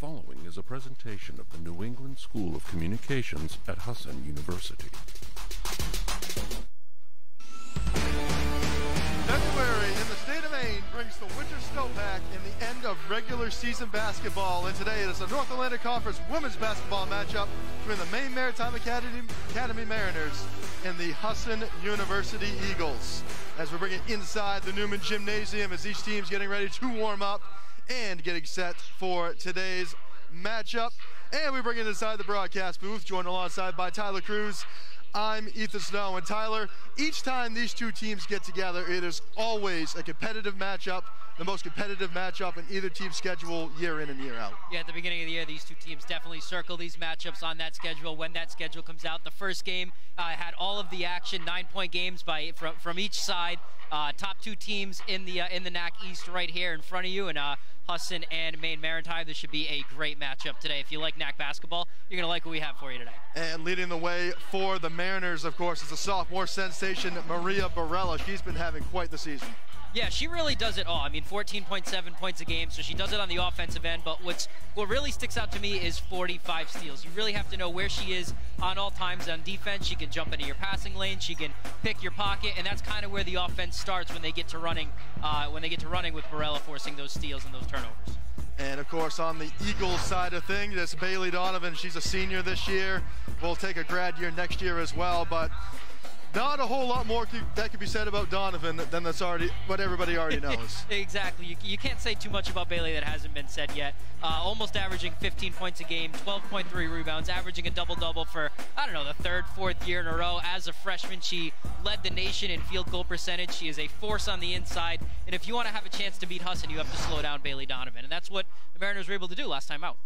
following is a presentation of the New England School of Communications at Husson University. February in the state of Maine brings the winter snowpack and the end of regular season basketball. And today it is the North Atlantic Conference women's basketball matchup between the Maine Maritime Academy Mariners and the Husson University Eagles. As we're bringing inside the Newman Gymnasium as each team's getting ready to warm up and getting set for today's matchup. And we bring it inside the broadcast booth, joined alongside by Tyler Cruz. I'm Ethan Snow, and Tyler, each time these two teams get together, it is always a competitive matchup, the most competitive matchup in either team's schedule year in and year out. Yeah, at the beginning of the year, these two teams definitely circle these matchups on that schedule. When that schedule comes out, the first game had all of the action, 9-point games from each side. Top two teams in the NAC East right here in front of you, and Husson and Maine Maritime. This should be a great matchup today. If you like NAC basketball, you're going to like what we have for you today. And leading the way for the Mariners, of course, is the sophomore sensation, Maria Barella. She's been having quite the season. Yeah, she really does it all. I mean, 14.7 points a game, so she does it on the offensive end, but what really sticks out to me is 45 steals. You really have to know where she is on all times on defense. She can jump into your passing lane, she can pick your pocket, and that's kind of where the offense starts when they get to running with Barella forcing those steals and those turnovers. And of course, on the Eagles side of things, it's Bailey Donovan. She's a senior this year. Will take a grad year next year as well, but not a whole lot more that could be said about Donovan than that's already what everybody already knows. Exactly. You can't say too much about Bailey that hasn't been said yet. Almost averaging 15 points a game, 12.3 rebounds, averaging a double-double for, I don't know, the third, fourth year in a row. As a freshman, she led the nation in field goal percentage. She is a force on the inside. And if you want to have a chance to beat Husson, you have to slow down Bailey Donovan. And that's what the Mariners were able to do last time out.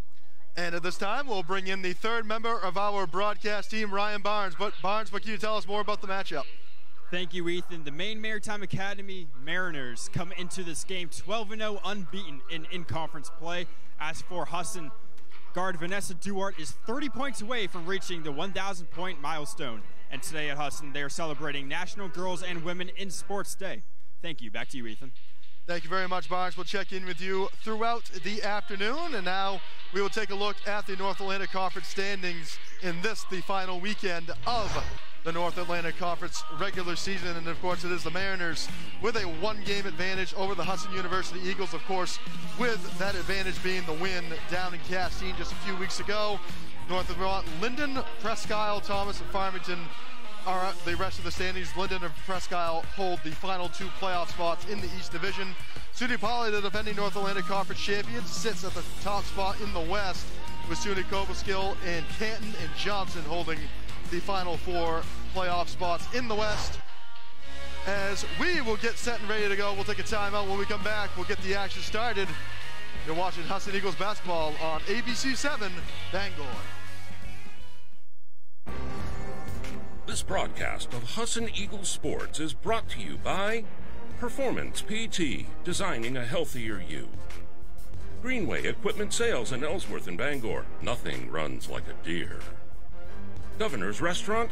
And at this time, we'll bring in the third member of our broadcast team, Ryan Barnes. But Barnes, what can you tell us more about the matchup? Thank you, Ethan. The Maine Maritime Academy Mariners come into this game 12-0 unbeaten in in-conference play. As for Husson, guard Vanessa Duarte is 30 points away from reaching the 1,000-point milestone. And today at Husson, they are celebrating National Girls and Women in Sports Day. Thank you. Back to you, Ethan. Thank you very much, Barnes. We'll check in with you throughout the afternoon. And now we will take a look at the North Atlantic Conference standings in the final weekend of the North Atlantic Conference regular season. And of course, it is the Mariners with a one-game advantage over the Husson University Eagles, of course, with that advantage being the win down in Castine just a few weeks ago. North of Vermont, Linden, Presque Isle, Thomas, and Farmington are the rest of the standings. Linden and Presque Isle hold the final two playoff spots in the East Division. SUNY Poly, the defending North Atlantic Conference champions, sits at the top spot in the West, with SUNY Cobleskill and Canton and Johnson holding the final four playoff spots in the West. As we will get set and ready to go, we'll take a timeout. When we come back, we'll get the action started. You're watching Husson Eagles basketball on ABC 7 Bangor. This broadcast of Husson Eagles Sports is brought to you by Performance PT, designing a healthier you. Greenway Equipment Sales in Ellsworth and Bangor. Nothing runs like a deer. Governor's Restaurant.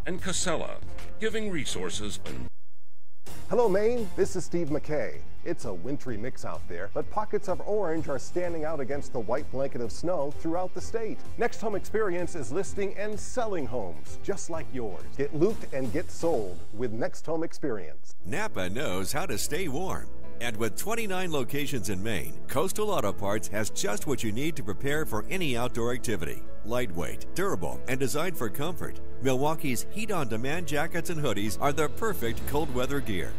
And Casella, giving resources and... Hello, Maine. This is Steve McKay. It's a wintry mix out there, but pockets of orange are standing out against the white blanket of snow throughout the state. Next Home Experience is listing and selling homes just like yours. Get looped and get sold with Next Home Experience. Napa knows how to stay warm. And with 29 locations in Maine, Coastal Auto Parts has just what you need to prepare for any outdoor activity. Lightweight, durable, and designed for comfort, Milwaukee's heat-on-demand jackets and hoodies are the perfect cold weather gear.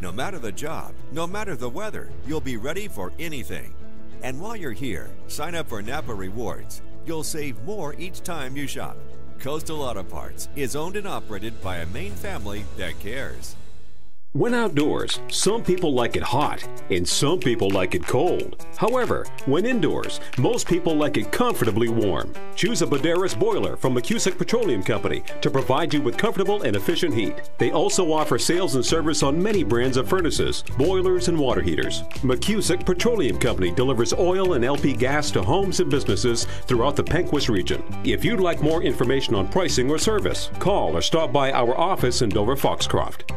No matter the job, no matter the weather, you'll be ready for anything. And while you're here, sign up for Napa Rewards. You'll save more each time you shop. Coastal Auto Parts is owned and operated by a Maine family that cares. When outdoors, some people like it hot and some people like it cold. However, when indoors, most people like it comfortably warm. Choose a Boderas boiler from McCusick Petroleum Company to provide you with comfortable and efficient heat. They also offer sales and service on many brands of furnaces, boilers, and water heaters. McCusick Petroleum Company delivers oil and LP gas to homes and businesses throughout the Pequot region. If you'd like more information on pricing or service, call or stop by our office in Dover-Foxcroft.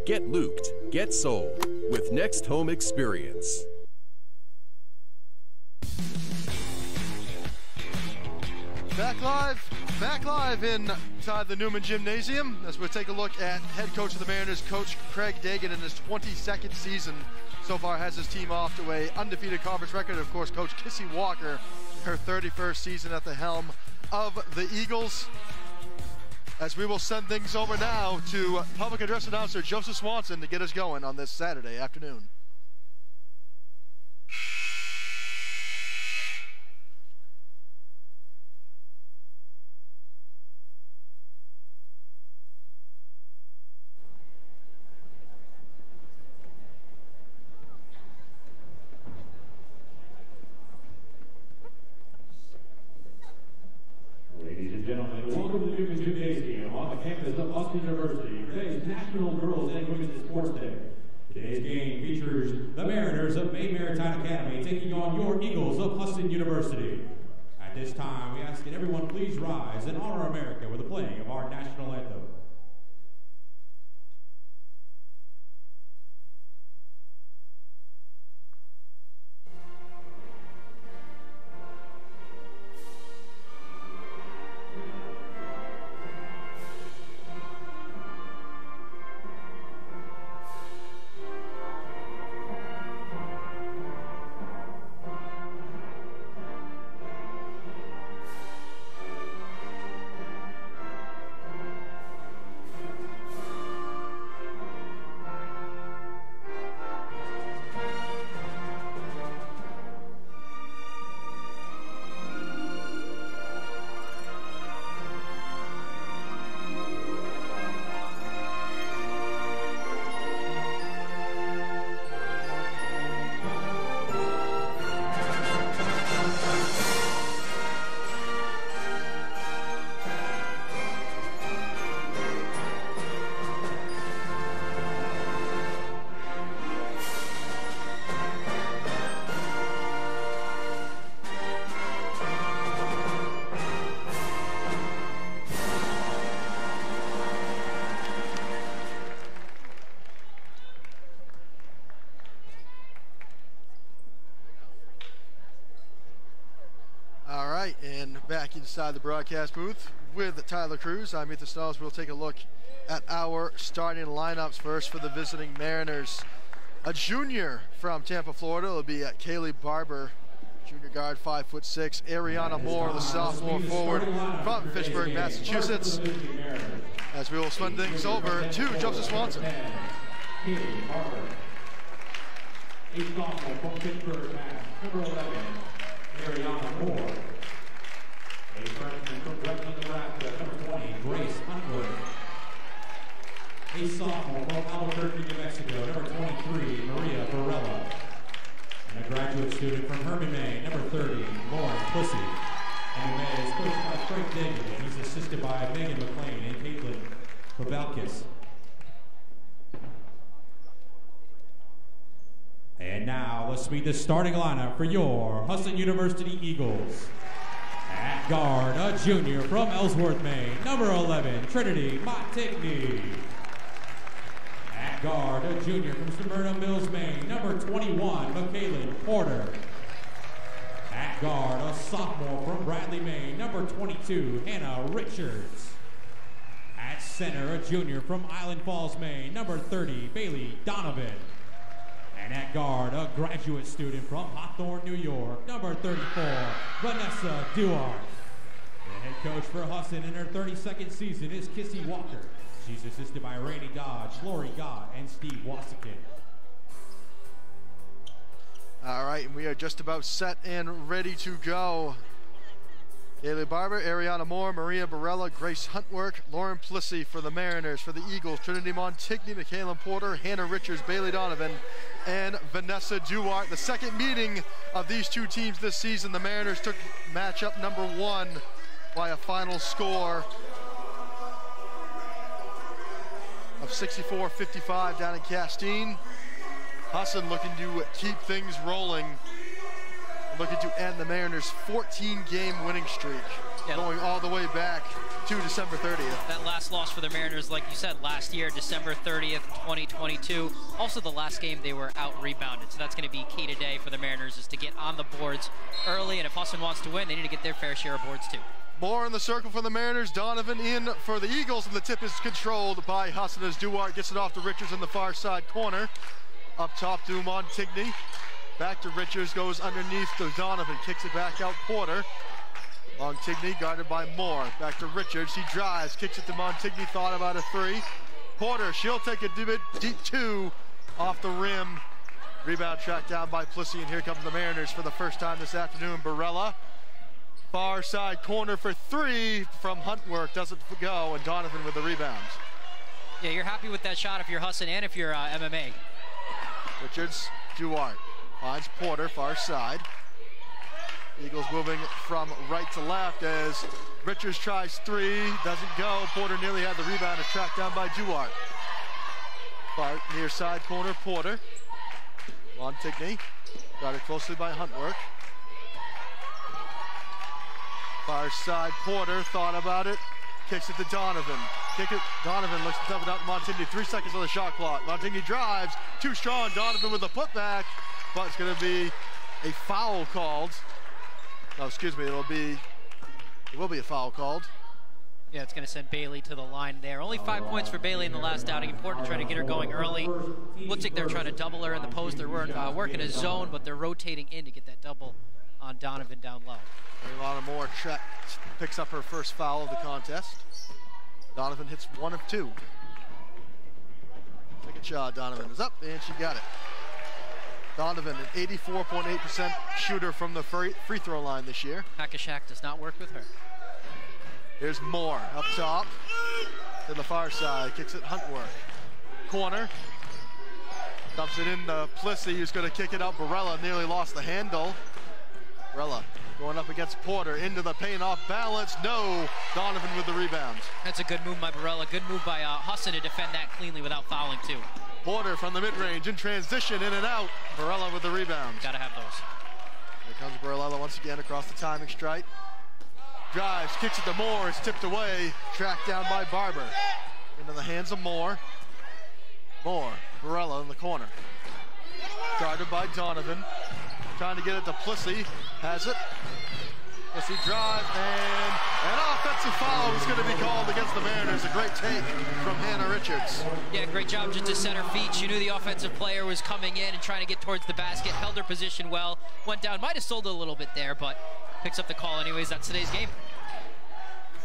Get looped, get sold with Next Home Experience. Back live inside the Newman Gymnasium as we take a look at head coach of the Mariners, Coach Craig Dagan, in his 22nd season. So far has his team off to a undefeated conference record. Of course, Coach Kissy Walker, her 31st season at the helm of the Eagles. As we will send things over now to public address announcer Joseph Swanson to get us going on this Saturday afternoon. Ladies and gentlemen, welcome to the Newman Gymnasium on the campus of Husson University. Today's National Girls and Women's Sports Day. Today's game features the Mariners of Maine Maritime Academy taking on your Eagles of Husson University. At this time, we ask that everyone please rise and honor America with the playing of our national anthem. And back inside the broadcast booth with Tyler Cruz. I'm Ethan Stalls. We'll take a look at our starting lineups first for the visiting Mariners. A junior from Tampa, Florida. It'll be Kaylee Barber, junior guard, 5'6". Ariana Moore, the sophomore forward from Fitchburg, Massachusetts. As we will spin things over to Joseph Swanson. Kaylee Barber, a sophomore from Fitchburg, Mass. Number 11, Ariana Moore. A freshman from Brooklyn, Nebraska, number 20, Grace Huntwood. A sophomore from Albuquerque, New Mexico, number 23, Maria Varela. And a graduate student from Herman, Maine, number 30, Lauren Pussy. And May is coached by Craig Dagan, and he's assisted by Megan McLean and Caitlin Pavelkis. And now, let's meet the starting lineup for your Husson University Eagles. At guard, a junior from Ellsworth, Maine, number 11, Trinity Montigny. At guard, a junior from Smyrna Mills, Maine, number 21, Michaela Porter. At guard, a sophomore from Bradley, Maine, number 22, Hannah Richards. At center, a junior from Island Falls, Maine, number 30, Bailey Donovan. And at guard, a graduate student from Hawthorne, New York, number 34, Vanessa Duarte. The head coach for Husson in her 32nd season is Kissy Walker. She's assisted by Rainey Dodge, Lori Gott, and Steve Wassikin. All right, and we are just about set and ready to go. Kaylee Barber, Ariana Moore, Maria Barella, Grace Huntwork, Lauren Plissy for the Mariners. For the Eagles, Trinity Montigny, Michaela Porter, Hannah Richards, Bailey Donovan, and Vanessa Duarte. The second meeting of these two teams this season, the Mariners took matchup number 1 by a final score of 64-55 down in Castine. Husson looking to keep things rolling looking to end the Mariners' 14-game winning streak, going all the way back to December 30th. That last loss for the Mariners, like you said, last year, December 30th, 2022. Also the last game they were out-rebounded, so that's going to be key today for the Mariners, is to get on the boards early, and if Husson wants to win, they need to get their fair share of boards too. More in the circle for the Mariners. Donovan in for the Eagles, and the tip is controlled by Husson as Duarte gets it off to Richards in the far side corner. Up top to Montigny. Back to Richards, goes underneath to Donovan, kicks it back out Porter. Montigny guarded by Moore. Back to Richards, he drives, kicks it to Montigny, thought about a three. Porter, she'll take a deep two off the rim. Rebound tracked down by Plissy, and here comes the Mariners for the first time this afternoon. Barella, far side corner for three from Huntworth, doesn't go, and Donovan with the rebound. Yeah, you're happy with that shot if you're Husson and if you're MMA. Richards, Duarte, finds Porter, far side. Eagles moving from right to left as Richards tries three, doesn't go. Porter nearly had the rebound, it's tracked down by Duarte. Far near side corner, Porter. Montigny, guarded closely by Huntworth. Far side, Porter thought about it, kicks it to Donovan. Kick it, Donovan looks to dump it out to Montigny. 3 seconds on the shot clock. Montigny drives, too strong. Donovan with the putback, but it's going to be a foul called. No, excuse me, it will be a foul called. Yeah, it's going to send Bailey to the line there. Only 5 points for Bailey in the last outing. Important to try to get her going early. Looks like they're trying to double her in the post. They're working a zone, but they're rotating in to get that double on Donovan down low. Ilana Moore picks up her first foul of the contest. Donovan hits 1 of 2. Second shot, Donovan is up, and she got it. Donovan, an 84.8% shooter from the free throw line this year. Hackashak does not work with her. Here's Moore up top to the far side, kicks it Huntworth. Corner, dumps it in to Plissy, who's going to kick it out. Barella nearly lost the handle. Barella going up against Porter, into the paint, off balance, no. Donovan with the rebound. That's a good move by Barella. Good move by Husson to defend that cleanly without fouling too. Porter from the mid-range, in transition, in and out. Barella with the rebound. Gotta have those. Here comes Barella once again across the timing stripe. Drives, kicks it to Moore, it's tipped away, tracked down by Barber. Into the hands of Moore. Moore, Barella in the corner. Guarded by Donovan. Trying to get it to Plissy, has it. Plissy drive, and an offensive foul is going to be called against the Mariners. A great take from Hannah Richards. Yeah, great job just to set her feet. She knew the offensive player was coming in and trying to get towards the basket, held her position well, went down, might have sold it a little bit there, but picks up the call anyways. That's today's game.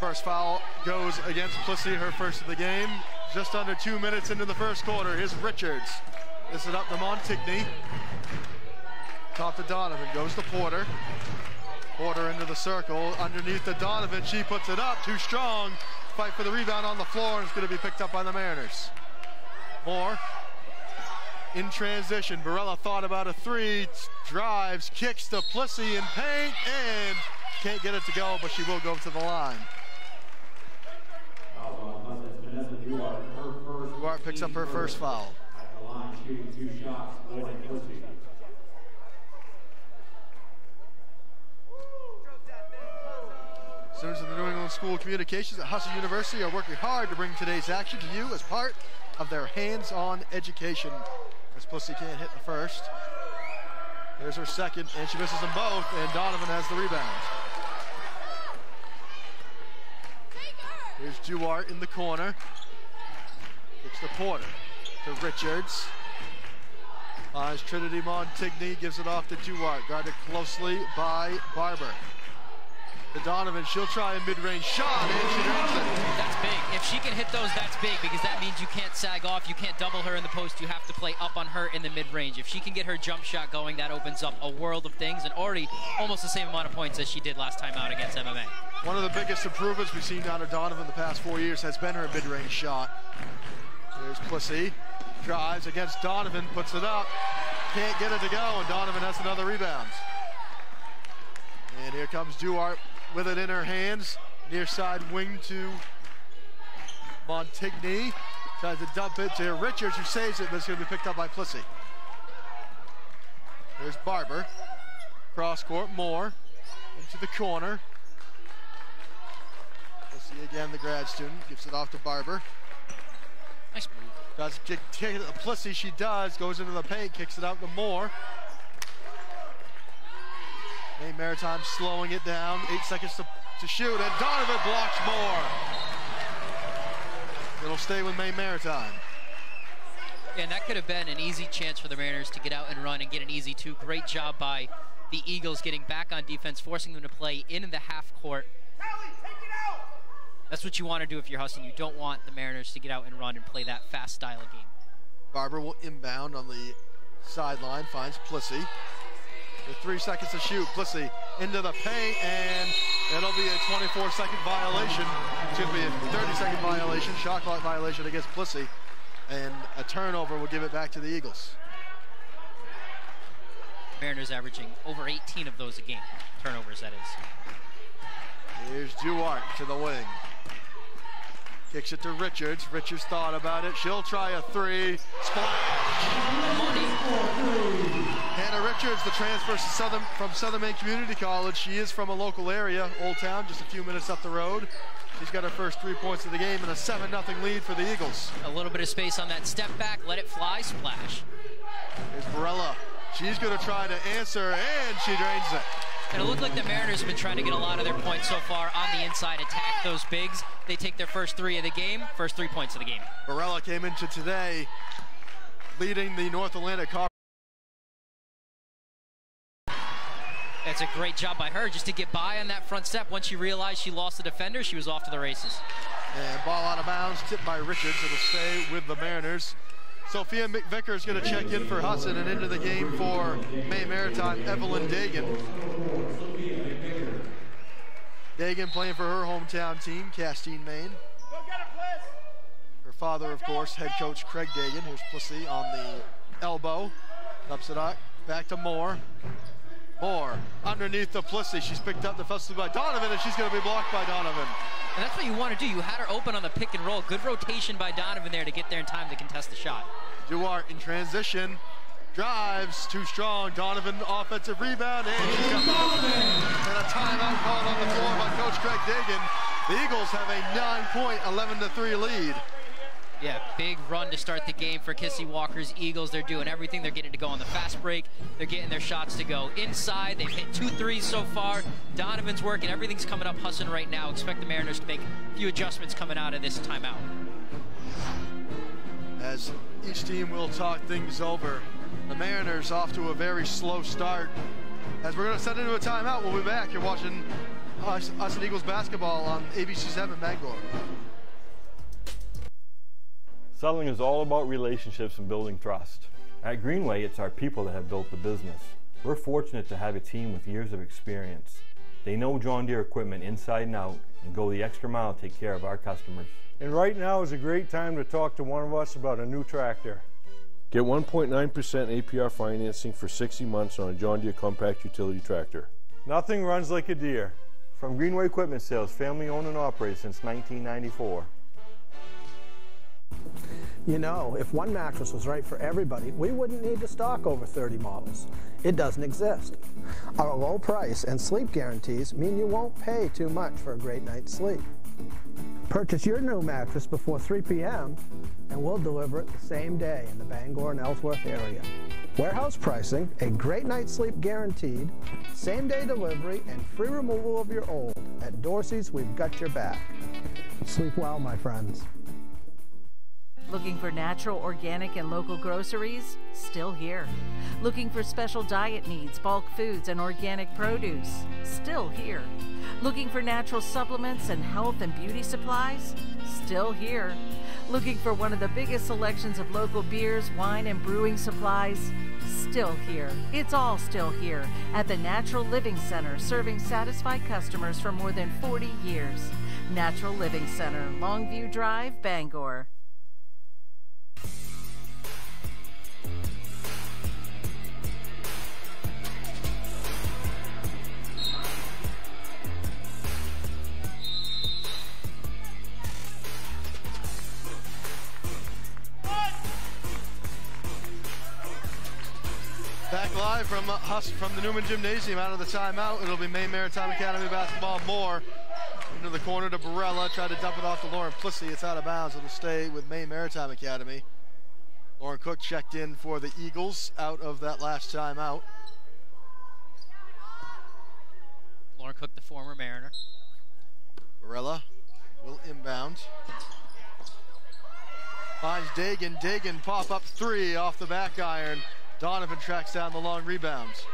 First foul goes against Plissy, her first of the game. Just under 2 minutes into the first quarter. Here's Richards. This is up to Montigny. Top to Donovan, goes to Porter. Porter into the circle, underneath to Donovan. She puts it up, too strong. Fight for the rebound on the floor, and it's going to be picked up by the Mariners. Moore in transition. Barella thought about a three, drives, kicks to Plissy in paint, and can't get it to go, but she will go to the line. Duarte picks up her first foul. At the line, shooting 2 shots, Plissy. Students of the New England School of Communications at Husson University are working hard to bring today's action to you as part of their hands-on education. As Plissy can't hit the first. There's her second, and she misses them both, and Donovan has the rebound. Here's Duarte in the corner. It's to Porter, to Richards. Finds Trinity Montigny, gives it off to Duarte, guarded closely by Barber. To Donovan, she'll try a mid-range shot, and she drops it. That's big. If she can hit those, that's big, because that means you can't sag off, you can't double her in the post, you have to play up on her in the mid-range. If she can get her jump shot going, that opens up a world of things, and already almost the same amount of points as she did last time out against MMA. One of the biggest improvements we've seen out of Donovan the past 4 years has been her mid-range shot. There's Plissy, drives against Donovan, puts it up, can't get it to go, and Donovan has another rebound. And here comes Duarte with it in her hands, near side wing to Montigny. Tries to dump it to Richards, who saves it, but it's going to be picked up by Plissy. There's Barber. Cross court, Moore into the corner. We'll see again the grad student. Gives it off to Barber. Nice move. Does kick it to Plissy, she does. Goes into the paint, kicks it out to Moore. Maine Maritime slowing it down. 8 seconds to shoot, and Donovan blocks Moore. It'll stay with Maine Maritime. Yeah, and that could have been an easy chance for the Mariners to get out and run and get an easy two. Great job by the Eagles getting back on defense, forcing them to play in the half court. That's what you want to do if you're Husson. You don't want the Mariners to get out and run and play that fast style of game. Barber will inbound on the sideline, finds Plissy. With 3 seconds to shoot, Plissy into the paint, and it'll be a 24-second violation. Excuse me, a 30-second violation, shot clock violation against Plissy. And a turnover will give it back to the Eagles. Mariners averaging over 18 of those a game. Turnovers, that is. Here's Duarte to the wing. Kicks it to Richards. Richards thought about it. She'll try a three. Splash. Money. Hannah Richards, the transfer from Southern Maine Community College. She is from a local area, Old Town, just a few minutes up the road. She's got her first 3 points of the game and a 7-0 lead for the Eagles. A little bit of space on that step back. Let it fly. Splash. Here's Barella. She's going to try to answer, and she drains it. And it looked like the Mariners have been trying to get a lot of their points so far on the inside, attack those bigs. They take their first 3 of the game, first 3 points of the game. Barella came into today leading the North Atlantic Conference. That's a great job by her just to get by on that front step. Once she realized she lost the defender, she was off to the races. And ball out of bounds, tipped by Richards. It'll stay with the Mariners. Sophia McVicker is going to check in for Husson, and into the game for Maine Maritime, Evelyn Dagan. Dagan playing for her hometown team, Castine, Maine. Her father, of course, head coach Craig Dagan. Here's Plissy on the elbow. Ups it up, back to Moore. Moore underneath the Plissy. She's picked up defensively by Donovan, and she's going to be blocked by Donovan. And that's what you want to do. You had her open on the pick and roll. Good rotation by Donovan there to get there in time to contest the shot. Duarte in transition. Drives, too strong. Donovan, offensive rebound, and she's got and a timeout called on the floor by Coach Craig Dagan. The Eagles have a 9-point, 11-3 lead. Yeah, big run to start the game for Kissy Walker's Eagles. They're doing everything. They're getting to go on the fast break. They're getting their shots to go inside. They've hit 2 threes so far. Donovan's working. Everything's coming up Husson right now. Expect the Mariners to make a few adjustments coming out of this timeout. As each team will talk things over, the Mariners off to a very slow start. As we're going to set into a timeout, we'll be back. You're watching Husson Eagles basketball on ABC7 Bangor. Selling is all about relationships and building trust. At Greenway, it's our people that have built the business. We're fortunate to have a team with years of experience. They know John Deere equipment inside and out and go the extra mile to take care of our customers. And right now is a great time to talk to one of us about a new tractor. Get 1.9% APR financing for 60 months on a John Deere compact utility tractor. Nothing runs like a Deere. From Greenway Equipment Sales, family owned and operated since 1994. You know, if one mattress was right for everybody, we wouldn't need to stock over 30 models. It doesn't exist. Our low price and sleep guarantees mean you won't pay too much for a great night's sleep. Purchase your new mattress before 3 p.m. and we'll deliver it the same day in the Bangor and Ellsworth area. Warehouse pricing, a great night's sleep guaranteed, same-day delivery, and free removal of your old. At Dorsey's, we've got your back. Sleep well, my friends. Looking for natural, organic, and local groceries? Still here. Looking for special diet needs, bulk foods, and organic produce? Still here. Looking for natural supplements and health and beauty supplies? Still here. Looking for one of the biggest selections of local beers, wine, and brewing supplies? Still here. It's all still here at the Natural Living Center, serving satisfied customers for more than 40 years. Natural Living Center, Longview Drive, Bangor. Back live from the Newman Gymnasium out of the timeout. It'll be Maine Maritime Academy basketball. Moore into the corner to Barella. Tried to dump it off to Lauren Plissy. It's out of bounds. It'll stay with Maine Maritime Academy. Lauren Cook checked in for the Eagles out of that last timeout. Lauren Cook, the former Mariner. Barella will inbound. Finds Dagan. Dagan pop-up three off the back iron. Donovan tracks down the long rebounds.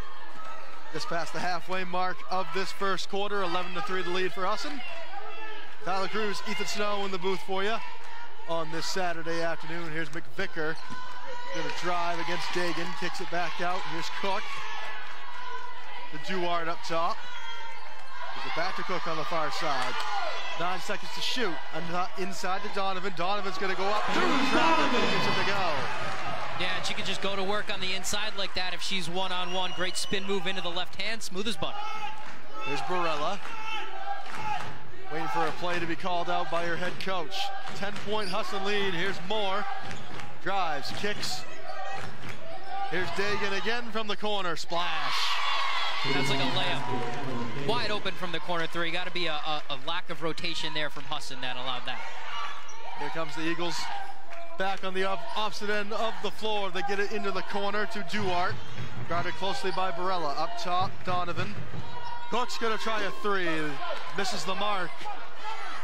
Just past the halfway mark of this first quarter. 11-3 the lead for Husson. Tyler Cruz, Ethan Snow in the booth for you on this Saturday afternoon. Here's McVicker. Gonna drive against Dagan. Kicks it back out. Here's Cook. The Duarte up top. Gives it back to Cook on the far side. 9 seconds to shoot. Inside to Donovan. Donovan's going to go up through the traffic and gets it to go. Yeah, and she can just go to work on the inside like that if she's one-on-one. Great spin move into the left hand, smooth as butter. There's Barella. Waiting for a play to be called out by her head coach. 10-point Husson lead. Here's Moore. Drives, kicks. Here's Dagan again from the corner. Splash. That's like a layup. Wide open from the corner three. Got to be a lack of rotation there from Husson that allowed that. Here comes the Eagles back on the opposite end of the floor. They get it into the corner to Duarte. Guarded closely by Barella. Up top, Donovan. Cook's going to try a three. Misses the mark.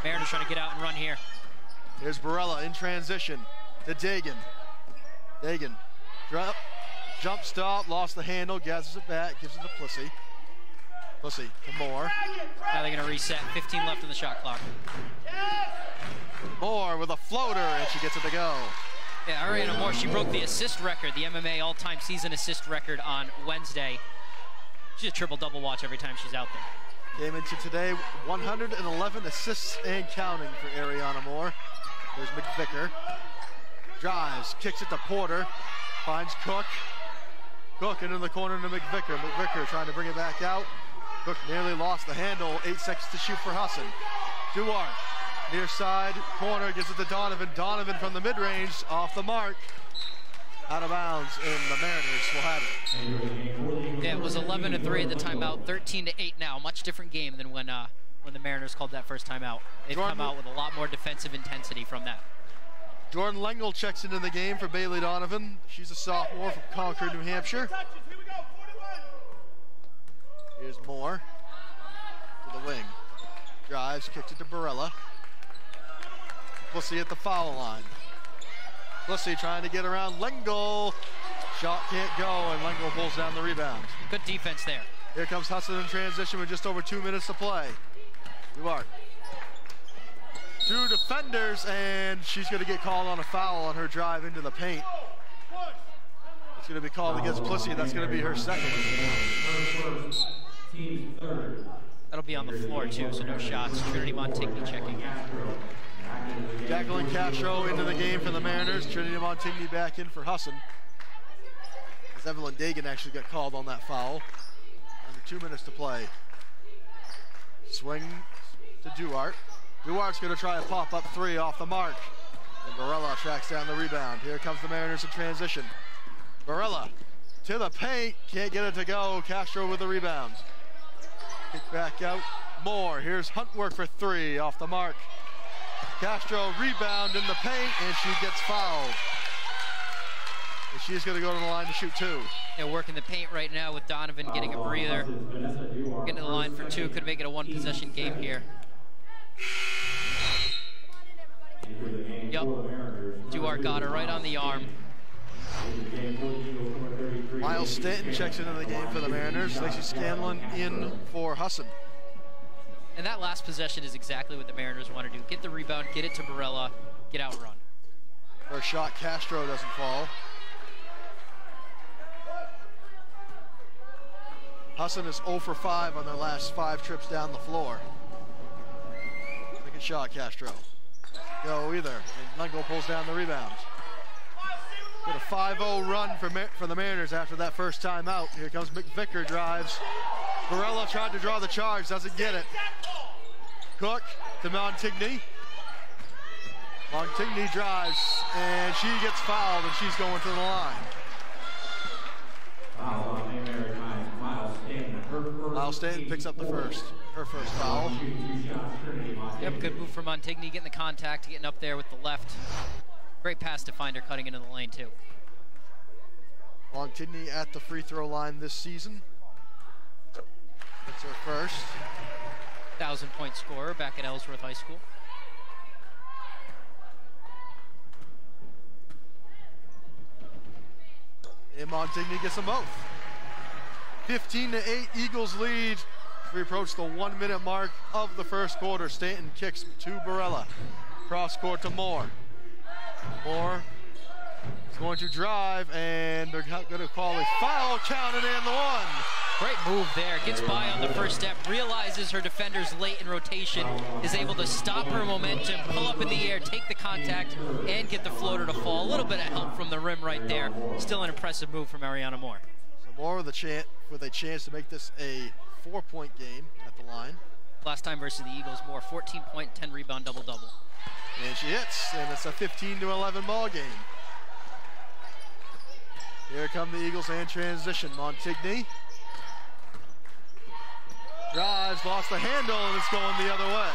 Mariners trying to get out and run here. Here's Barella in transition to Dagan. Dagan. Drop. Jump stop, lost the handle, gathers it back, gives it to Plissy. Plissy to Moore. Now they're going to reset. 15 left in the shot clock. Moore with a floater, and she gets it to go. Yeah, Ariana Moore, she broke the assist record, the MMA all-time season assist record on Wednesday. She's a triple-double watch every time she's out there. Came into today 111 assists and counting for Ariana Moore. There's McVicker. Drives, kicks it to Porter. Finds Cook. Cook into the corner to McVicker. McVicker trying to bring it back out. Cook nearly lost the handle. 8 seconds to shoot for Husson. Duarte, near side corner, gives it to Donovan. Donovan from the mid-range, off the mark. Out of bounds, and the Mariners will have it. Yeah, it was 11-3 at the timeout, 13-8 now. Much different game than when the Mariners called that first timeout. They've come out with a lot more defensive intensity from that. Jordan Lengel checks into the game for Bailey Donovan. She's a sophomore from Concord, New Hampshire. Here's Moore to the wing. Drives, kicks it to Barella. Plissy at the foul line. Plissy trying to get around Lengel. Shot can't go, and Lengel pulls down the rebound. Good defense there. Here comes Husson in transition with just over 2 minutes to play. Duarte. 2 defenders, and she's going to get called on a foul on her drive into the paint. It's going to be called against Plissy. That's going to be her second. That'll be on the floor, too, so no shots. Trinity Montigny checking. Jacqueline Castro into the game for the Mariners. Trinity Montigny back in for Husson. As Evelyn Dagan actually got called on that foul. Under 2 minutes to play. Swing to Duarte. Duarte's going to try a pop-up three off the mark. And Barella tracks down the rebound. Here comes the Mariners in transition. Barella to the paint. Can't get it to go. Castro with the rebound. Kick back out. Moore. Here's Huntwork for three off the mark. Castro rebound in the paint, and she gets fouled. And she's going to go to the line to shoot two. Yeah, working the paint right now with Donovan getting a breather. Getting to the line for two. Could make it a one-possession game here. Yep. Duarte got her right on the arm. Miles Stanton checks into the game for the Mariners. Lacey Scanlon in for Husson. And that last possession is exactly what the Mariners want to do. Get the rebound, get it to Barella, get out and run. First shot, Castro doesn't fall. Husson is 0 for 5 on their last 5 trips down the floor. Second shot, Castro. Go either. And Lengel pulls down the rebound. Get a 5-0 run for the Mariners after that first timeout. Here comes McVicker, drives. Barella tried to draw the charge, doesn't get it. Cook to Montigny. Montigny drives, and she gets fouled, and she's going to the line. Miles Stanton picks up her first foul. Yep, good move from Montigny, getting the contact, getting up there with the left. Great pass to find her cutting into the lane, too. Montigny at the free throw line this season. That's her first. 1,000-point scorer back at Ellsworth High School. And Montigny gets them both. 15-8 Eagles lead. We approach the 1 minute mark of the first quarter. Stanton kicks to Barella. Cross court to Moore. Moore is going to drive, and they're going to call a foul, counted in the one. Great move there. Gets by on the first step, realizes her defender's late in rotation, is able to stop her momentum, pull up in the air, take the contact, and get the floater to fall. A little bit of help from the rim right there. Still an impressive move from Ariana Moore. So Moore with a chance to make this a 4-point game at the line. Last time versus the Eagles, Moore 14-point, 10-rebound, double-double. And she hits, and it's a 15-11 ball game. Here come the Eagles in transition. Montigny drives, lost the handle, and it's going the other way.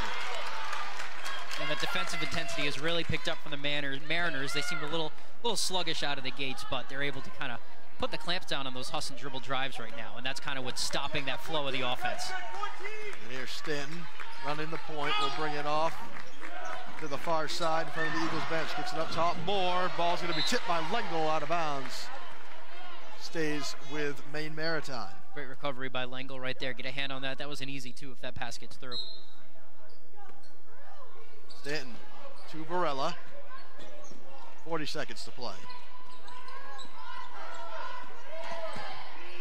And the defensive intensity has really picked up from the Mariners. They seemed a little sluggish out of the gates, but they're able to kind of put the clamps down on those Husson dribble drives right now, and that's kind of what's stopping that flow of the offense. And here's Stanton running the point. We'll bring it off to the far side in front of the Eagles bench. Kicks it up top. Moore. Ball's going to be tipped by Lengel out of bounds. Stays with Maine Maritime. Great recovery by Lengel right there. Get a hand on that. That was an easy two if that pass gets through. Stanton to Barella. 40 seconds to play.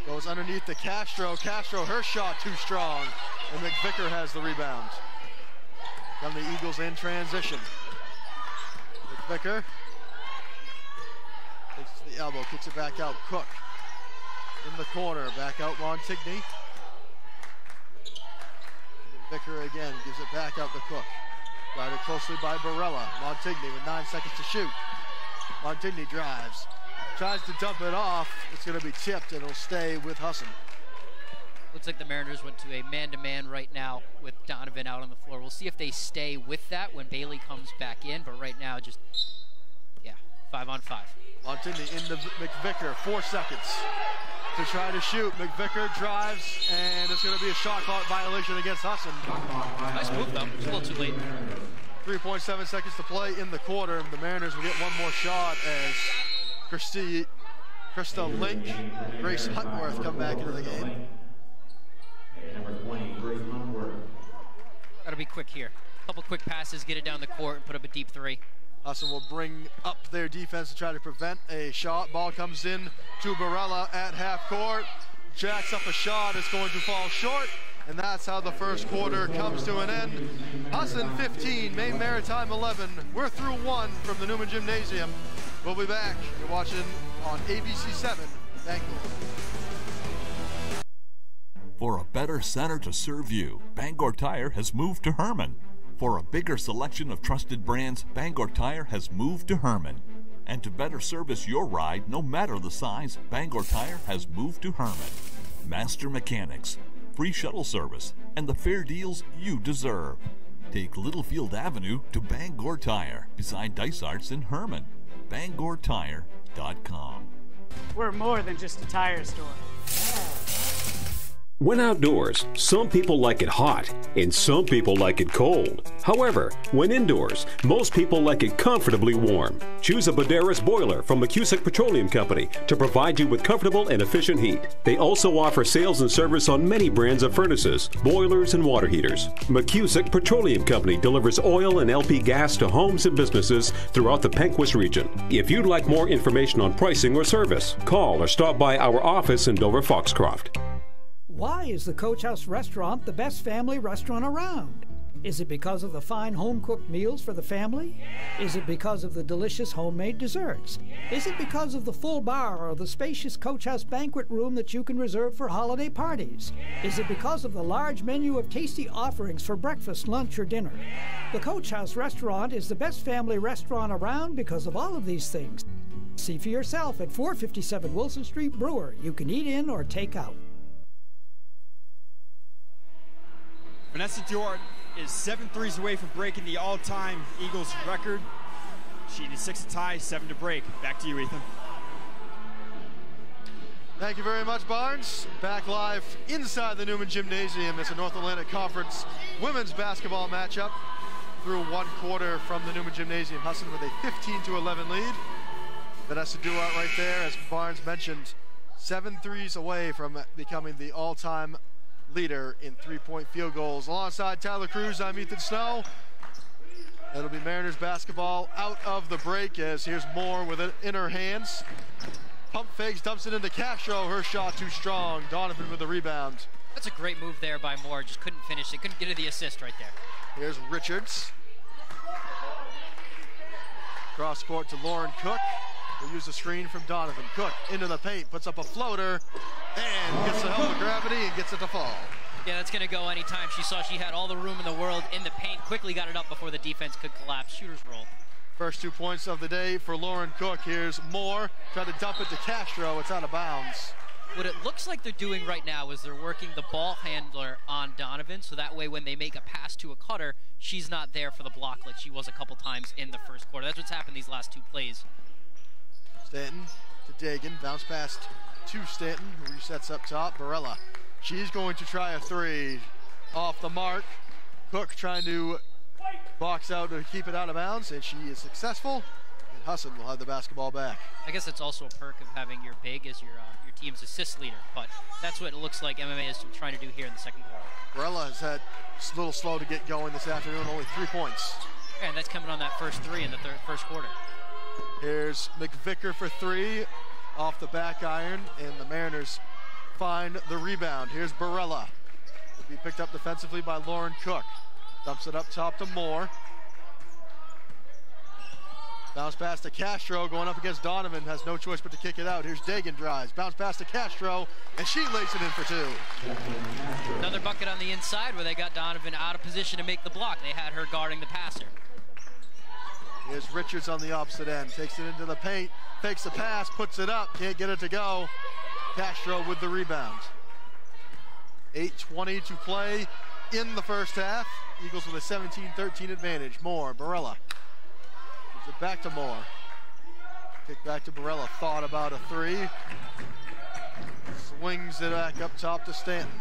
Goes underneath to Castro. Castro, her shot too strong. And McVicker has the rebound. Come the Eagles in transition. McVicker takes it to the elbow, kicks it back out. Cook in the corner, back out Montigny. McVicker again gives it back out to Cook. Guarded closely by Barella. Montigny with 9 seconds to shoot. Montigny drives. Tries to dump it off. It's going to be tipped, and it'll stay with Husson. Looks like the Mariners went to a man-to-man right now with Donovan out on the floor. We'll see if they stay with that when Bailey comes back in, but right now just, 5-on-5. Montigny into McVicker, 4 seconds to try to shoot. McVicker drives, and it's going to be a shot clock violation against Husson. Nice move, though. It's a little too late. 3.7 seconds to play in the quarter. The Mariners will get one more shot as Krista Link, Grace Huntworth come back into the game. Gotta be quick here. A couple quick passes, get it down the court, and put up a deep three. Husson will bring up their defense to try to prevent a shot. Ball comes in to Barella at half court. Jacks up a shot. It's going to fall short. And that's how the first quarter comes to an end. Husson 15, Maine Maritime 11. We're through one from the Newman Gymnasium. We'll be back. You're watching on ABC 7, Bangor. For a better center to serve you, Bangor Tire has moved to Herman. For a bigger selection of trusted brands, Bangor Tire has moved to Herman. And to better service your ride, no matter the size, Bangor Tire has moved to Herman. Master Mechanics, free shuttle service, and the fair deals you deserve. Take Littlefield Avenue to Bangor Tire, beside Dysart's in Herman. BangorTire.com. We're more than just a tire store. When outdoors, some people like it hot and some people like it cold. However, when indoors, most people like it comfortably warm. Choose a Boderas boiler from McCusick Petroleum Company to provide you with comfortable and efficient heat. They also offer sales and service on many brands of furnaces, boilers, and water heaters. McCusick Petroleum Company delivers oil and LP gas to homes and businesses throughout the Pequot region. If you'd like more information on pricing or service, call or stop by our office in Dover Foxcroft. Why is the Coach House Restaurant the best family restaurant around? Is it because of the fine home-cooked meals for the family? Is it because of the delicious homemade desserts? Is it because of the full bar or the spacious Coach House banquet room that you can reserve for holiday parties? Is it because of the large menu of tasty offerings for breakfast, lunch, or dinner? The Coach House Restaurant is the best family restaurant around because of all of these things. See for yourself at 457 Wilson Street Brewer. You can eat in or take out. Vanessa Duarte is 7 threes away from breaking the all-time Eagles record. She needs 6 to tie, 7 to break. Back to you, Ethan. Thank you very much, Barnes. Back live inside the Newman Gymnasium. It's a North Atlantic Conference women's basketball matchup through one quarter from the Newman Gymnasium. Husson with a 15-11 lead. Vanessa Duarte right there, as Barnes mentioned, 7 threes away from becoming the all-time leader in three-point field goals. Alongside Tyler Cruz, I'm Ethan Snow. It'll be Mariners basketball out of the break, as here's Moore with it in her hands. Pump fakes, dumps it into Castro. Her shot too strong. Donovan with the rebound. That's a great move there by Moore. Just couldn't finish it. Couldn't get her the assist right there. Here's Richards. Cross court to Lauren Cook. We'll use a screen from Donovan. Cook into the paint, puts up a floater, and gets the help of gravity and gets it to fall. Yeah, that's going to go anytime. She saw she had all the room in the world in the paint, quickly got it up before the defense could collapse. Shooter's roll. First 2 points of the day for Lauren Cook. Here's Moore, tried to dump it to Castro. It's out of bounds. What it looks like they're doing right now is they're working the ball handler on Donovan, so that way when they make a pass to a cutter, she's not there for the block like she was a couple times in the first quarter. That's what's happened these last 2 plays. Stanton to Dagan, bounce pass to Stanton, who resets up top. Barella, she's going to try a 3 off the mark. Cook trying to box out to keep it out of bounds, and she is successful. And Husson will have the basketball back. I guess it's also a perk of having your big as your team's assist leader, but that's what it looks like MMA is trying to do here in the second quarter. Barella has had a little slow to get going this afternoon, only 3 points. And that's coming on that first 3 in the first quarter. Here's McVicker for 3 off the back iron, and the Mariners find the rebound. Here's Barella. Will be picked up defensively by Lauren Cook. Dumps it up top to Moore. Bounce pass to Castro, going up against Donovan, has no choice but to kick it out. Here's Dagan drives, bounce pass to Castro, and she lays it in for 2. Another bucket on the inside where they got Donovan out of position to make the block. They had her guarding the passer. Here's Richards on the opposite end, takes it into the paint, fakes the pass, puts it up, can't get it to go. Castro with the rebound. 8:20 to play in the first half. Eagles with a 17-13 advantage. Moore, Barella. Gives it back to Moore. Kick back to Barella, thought about a 3. Swings it back up top to Stanton.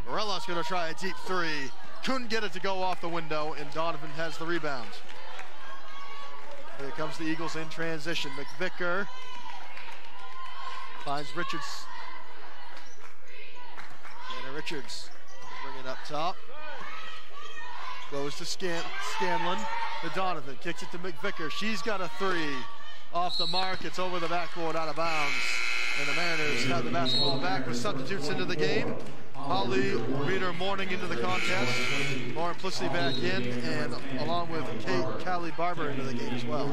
Barella's gonna try a deep 3. Couldn't get it to go off the window, and Donovan has the rebound. Here comes the Eagles in transition. McVicker finds Richards. Anna Richards, bring it up top. Goes to Scanlon, to Donovan, kicks it to McVicker. She's got a 3 off the mark. It's over the backboard, out of bounds. And the Mariners have the basketball back with substitutes into the game. Holly Reeder Morning into the contest. Lauren Plissy back in, and along with Callie Barber into the game as well.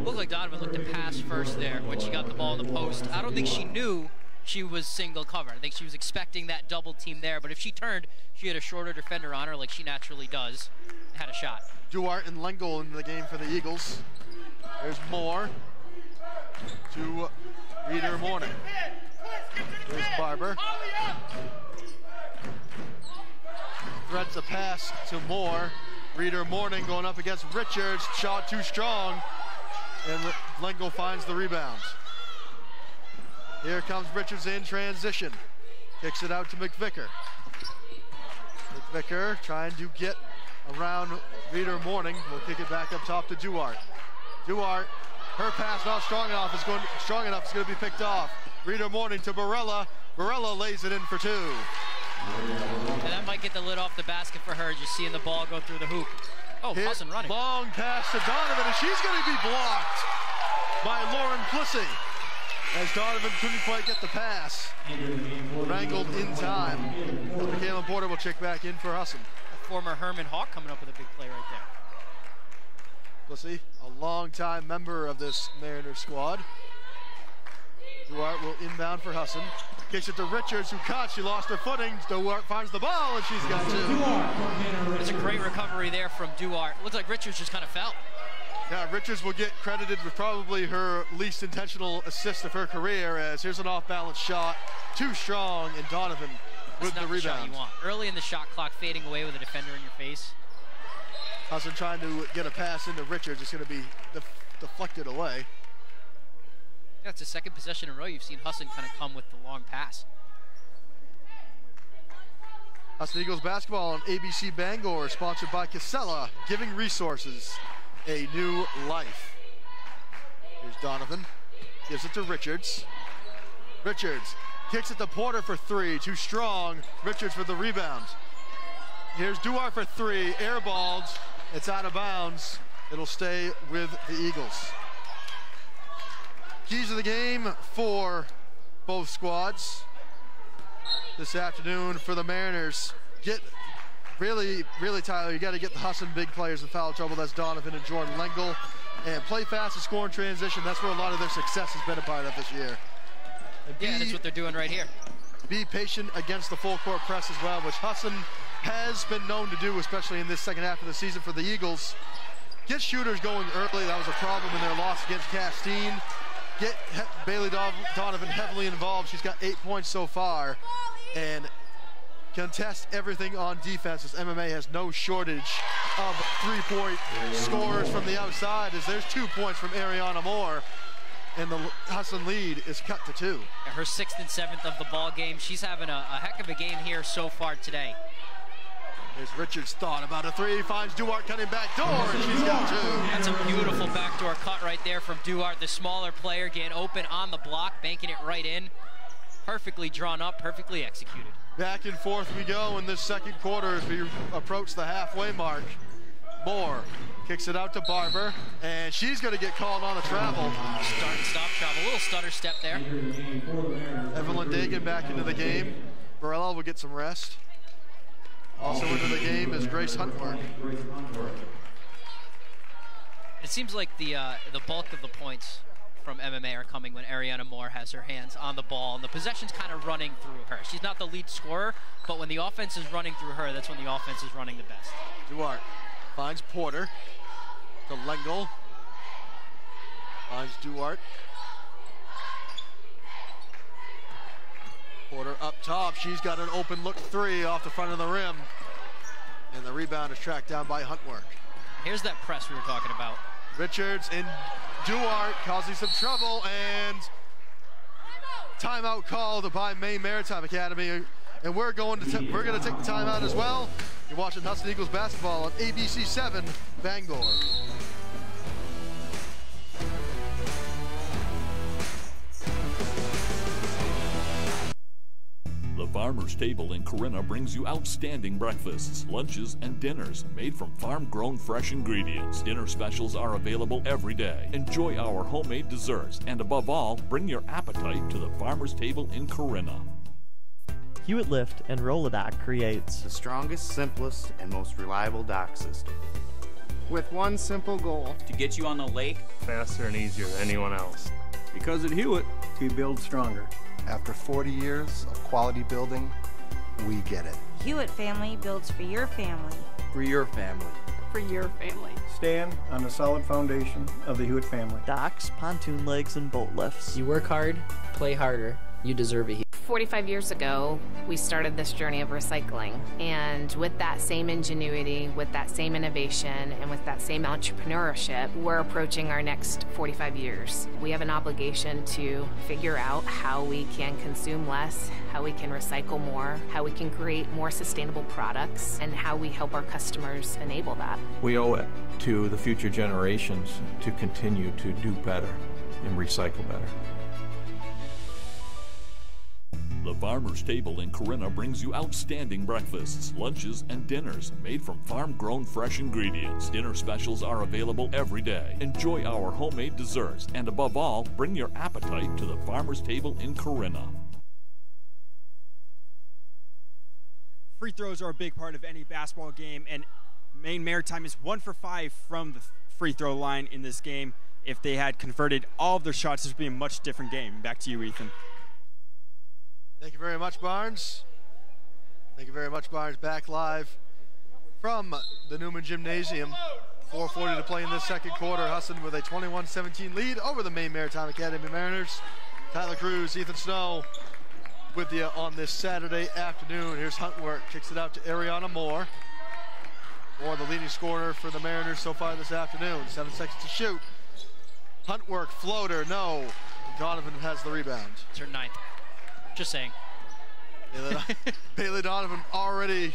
Looked like Donovan looked to pass first there when she got the ball in the post. I don't think she knew she was single covered. I think she was expecting that double team there, but if she turned, she had a shorter defender on her like she naturally does, and had a shot. Duarte and Lengel into the game for the Eagles. There's Moore to Reeder Morning. There's Barber. Threads a pass to Moore. Reeder Morning going up against Richards. Shot too strong. And Lengel finds the rebound. Here comes Richards in transition. Kicks it out to McVicker. McVicker trying to get around Reeder Morning. Will kick it back up top to Duarte. Duarte, her pass not strong enough. It's going to be picked off. Reeder Morning to Barella. Barella lays it in for 2. And that might get the lid off the basket for her, just seeing the ball go through the hoop. Oh, Husson running. Long pass to Donovan, and she's going to be blocked by Lauren Plissy, as Donovan couldn't quite get the pass. Wrangled in time. Michaela Porter will check back in for Husson. Former Herman Hawk coming up with a big play right there. Plissy, a longtime member of this Mariners squad. Duarte will inbound for Husson. Kicks it to Richards, who caught. She lost her footing. Duarte finds the ball, and she's got 2. It's a great recovery there from Duarte. Looks like Richards just kind of fell. Yeah, Richards will get credited with probably her least intentional assist of her career, as here's an off-balance shot. Too strong, and Donovan with the That's not the shot rebound. you want. Early in the shot clock, fading away with a defender in your face. Husson trying to get a pass into Richards. It's going to be deflected away. That's the second possession in a row you've seen Husson kind of come with the long pass. Husson Eagles basketball on ABC Bangor, sponsored by Casella, giving resources a new life. Here's Donovan, gives it to Richards. Richards kicks it to Porter for three, too strong. Richards for the rebound. Here's Duarte for three, airballed. It's out of bounds. It'll stay with the Eagles. Keys of the game for both squads this afternoon for the Mariners. Really, Tyler, you got to get the Husson big players in foul trouble. That's Donovan and Jordan Lengel. And play fast and score in transition. That's where a lot of their success has been a part of this year. And that's what they're doing right here. Be patient against the full court press as well, which Husson has been known to do, especially in this second half of the season for the Eagles. Get shooters going early. That was a problem in their loss against Castine. Get Bailey Donovan heavily involved. She's got 8 points so far. And contest everything on defense, as MMA has no shortage of three-point scorers from the outside, as there's 2 points from Ariana Moore. And the Husson lead is cut to 2. Her 6th and 7th of the ball game. She's having a heck of a game here so far today. There's Richards' thought about a three, finds Duarte cutting back door, and she's got 2. That's a beautiful backdoor cut right there from Duarte, the smaller player, getting open on the block, banking it right in. Perfectly drawn up, perfectly executed. Back and forth we go in this second quarter as we approach the halfway mark. Moore kicks it out to Barber, and she's going to get called on a travel. Start and stop travel, a little stutter step there. Evelyn Dagan back into the game. Barella will get some rest. Also into the game is Grace Huntworth. It seems like the bulk of the points from MMA are coming when Ariana Moore has her hands on the ball, and the possession's kind of running through her. She's not the lead scorer, but when the offense is running through her, that's when the offense is running the best. Duarte finds Porter to Lengel. Finds Duarte. Porter up top. She's got an open look three off the front of the rim. And the rebound is tracked down by Huntworth. Here's that press we were talking about. Richards and Duarte causing some trouble, and timeout called by Maine Maritime Academy. And we're going to take the timeout as well. You're watching Husson Eagles basketball on ABC 7 Bangor. The Farmer's Table in Corinna brings you outstanding breakfasts, lunches, and dinners made from farm-grown fresh ingredients. Dinner specials are available every day. Enjoy our homemade desserts, and above all, bring your appetite to the Farmer's Table in Corinna. Hewitt Lift and Rolodoc creates the strongest, simplest, and most reliable dock system, with one simple goal: to get you on the lake faster and easier than anyone else. Because at Hewitt, we build stronger. After 40 years of quality building, we get it. Hewitt family builds for your family. For your family. For your family. Stand on the solid foundation of the Hewitt family. Docks, pontoon legs, and boat lifts. You work hard, play harder. You deserve a Hewitt. 45 years ago, we started this journey of recycling. And with that same ingenuity, with that same innovation, and with that same entrepreneurship, we're approaching our next 45 years. We have an obligation to figure out how we can consume less, how we can recycle more, how we can create more sustainable products, and how we help our customers enable that. We owe it to the future generations to continue to do better and recycle better. The Farmer's Table in Corinna brings you outstanding breakfasts, lunches, and dinners made from farm-grown fresh ingredients. Dinner specials are available every day. Enjoy our homemade desserts, and above all, bring your appetite to the Farmer's Table in Corinna. Free throws are a big part of any basketball game, and Maine Maritime is 1 for 5 from the free throw line in this game. If they had converted all of their shots, this would be a much different game. Back to you, Ethan. Thank you very much, Barnes. Thank you very much, Barnes. Back live from the Newman Gymnasium. 4:40 to play in this second quarter. Husson with a 21-17 lead over the Maine Maritime Academy Mariners. Tyler Cruz, Ethan Snow, with you on this Saturday afternoon. Here's Huntwork, kicks it out to Ariana Moore. Moore, the leading scorer for the Mariners so far this afternoon. 7 seconds to shoot. Huntwork, floater, no. Donovan has the rebound. It's her 9th. Just saying. Bailey Donovan already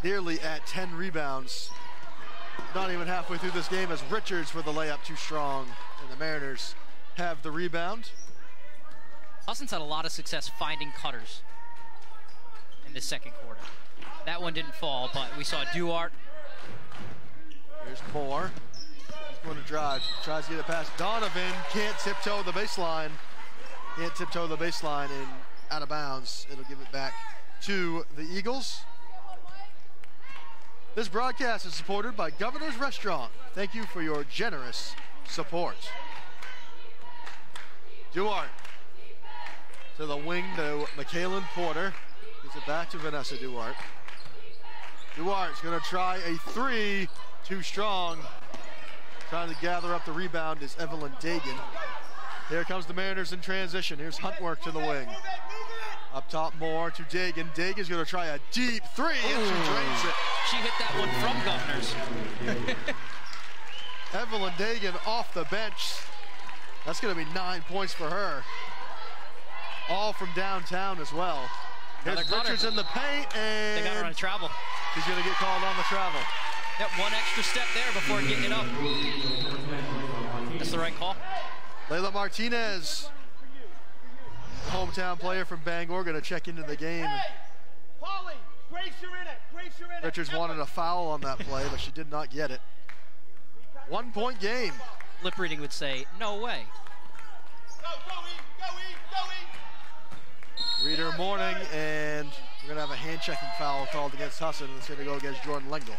nearly at 10 rebounds. Not even halfway through this game as Richards with the layup too strong. And the Mariners have the rebound. Husson's had a lot of success finding cutters in the second quarter. That one didn't fall, but we saw Duarte. Here's Moore. He's going to drive. Tries to get it past Donovan. Can't tiptoe the baseline. Can't tiptoe the baseline and out of bounds. It'll give it back to the Eagles. This broadcast is supported by Governor's Restaurant. Thank you for your generous support. Duarte to the wing to McKaylin Porter. Gives it back to Vanessa Duarte. Duarte's going to try a three. Too strong. Trying to gather up the rebound is Evelyn Dagan. Here comes the Mariners in transition. Here's Huntwork to the wing. Up top, Moore to Dagan. Dagan's going to try a deep three, and she drains it. She hit that one from Governors. Evelyn Dagan off the bench. That's going to be 9 points for her. All from downtown as well. Here's Richards in the paint, and they got her on travel. She's going to get called on the travel. Yep, one extra step there before getting it up. That's the right call. Layla Martinez, hometown player from Bangor, going to check into the game. Hey, Paulie, Grace, you're in it. Grace, you're in it. Richards wanted a foul on that play, but she did not get it. 1 point game. Lip reading would say, no way. Reader Morning, and we're going to have a hand-checking foul called against Husson, and it's going to go against Jordan Lengel.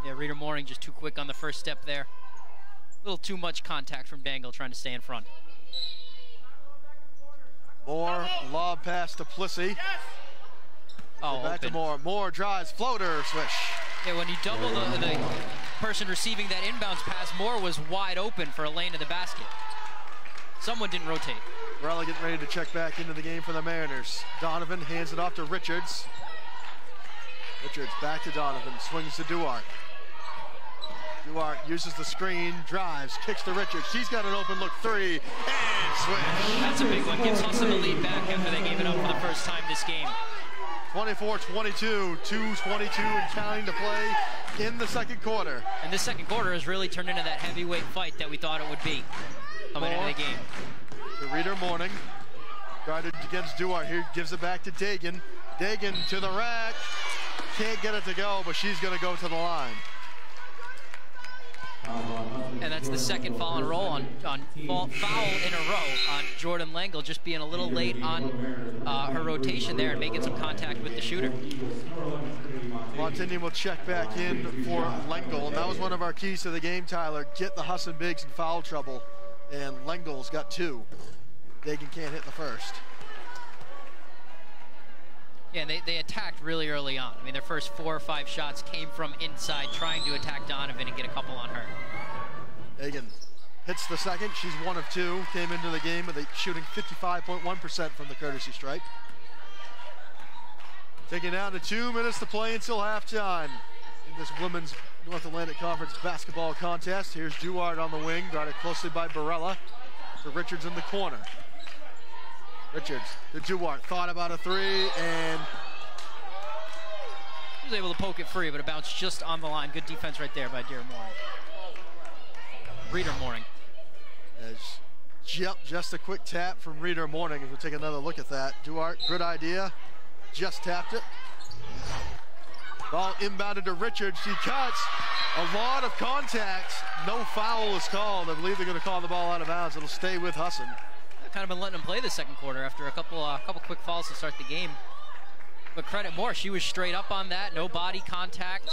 Yeah, Reader Morning just too quick on the first step there. A little too much contact from Dangle trying to stay in front. Moore, lob pass to Plissy. Oh, back to Moore. Moore drives, floater, swish. Yeah, when you double the person receiving that inbounds pass, Moore was wide open for a lane to the basket. Someone didn't rotate. Varela getting ready to check back into the game for the Mariners. Donovan hands it off to Richards. Richards back to Donovan, swings to Duarte. Duarte uses the screen, drives, kicks to Richards. She's got an open look three, and swish. That's a big one. Gives Husson the lead back after they gave it up for the first time this game. 24-22, 2:22 and counting to play in the second quarter. And this second quarter has really turned into that heavyweight fight that we thought it would be coming into the game. To Reader Morning, guarded against Duarte. Here gives it back to Dagan. Dagan to the rack. Can't get it to go, but she's going to go to the line. And that's the second foul in a row foul in a row on Jordan Lengel, just being a little late on her rotation there and making some contact with the shooter. Montinian will check back in for Lengel, and that was one of our keys to the game, Tyler. Get the Husson Bigs in foul trouble, and Lengel's got 2. Dagan can't hit the first. Yeah, and they attacked really early on. I mean, their first 4 or 5 shots came from inside, trying to attack Donovan and get a couple on her. Dagan hits the second. She's 1 of 2. Came into the game with a shooting 55.1% from the courtesy stripe. Taking down to 2 minutes to play until halftime in this Women's North Atlantic Conference basketball contest. Here's Duarte on the wing, guarded closely by Barella. To Richards in the corner. Richards to Duarte, thought about a 3, and he was able to poke it free, but it bounced just on the line. Good defense right there by Reader Morning. Just a quick tap from Reader Morning as we'll take another look at that. Duarte, good idea, just tapped it. Ball inbounded to Richards, she cuts. A lot of contact, no foul is called. I believe they're going to call the ball out of bounds. It'll stay with Husson. Kind of been letting him play the second quarter after a couple quick fouls to start the game. But credit Moore, she was straight up on that, no body contact.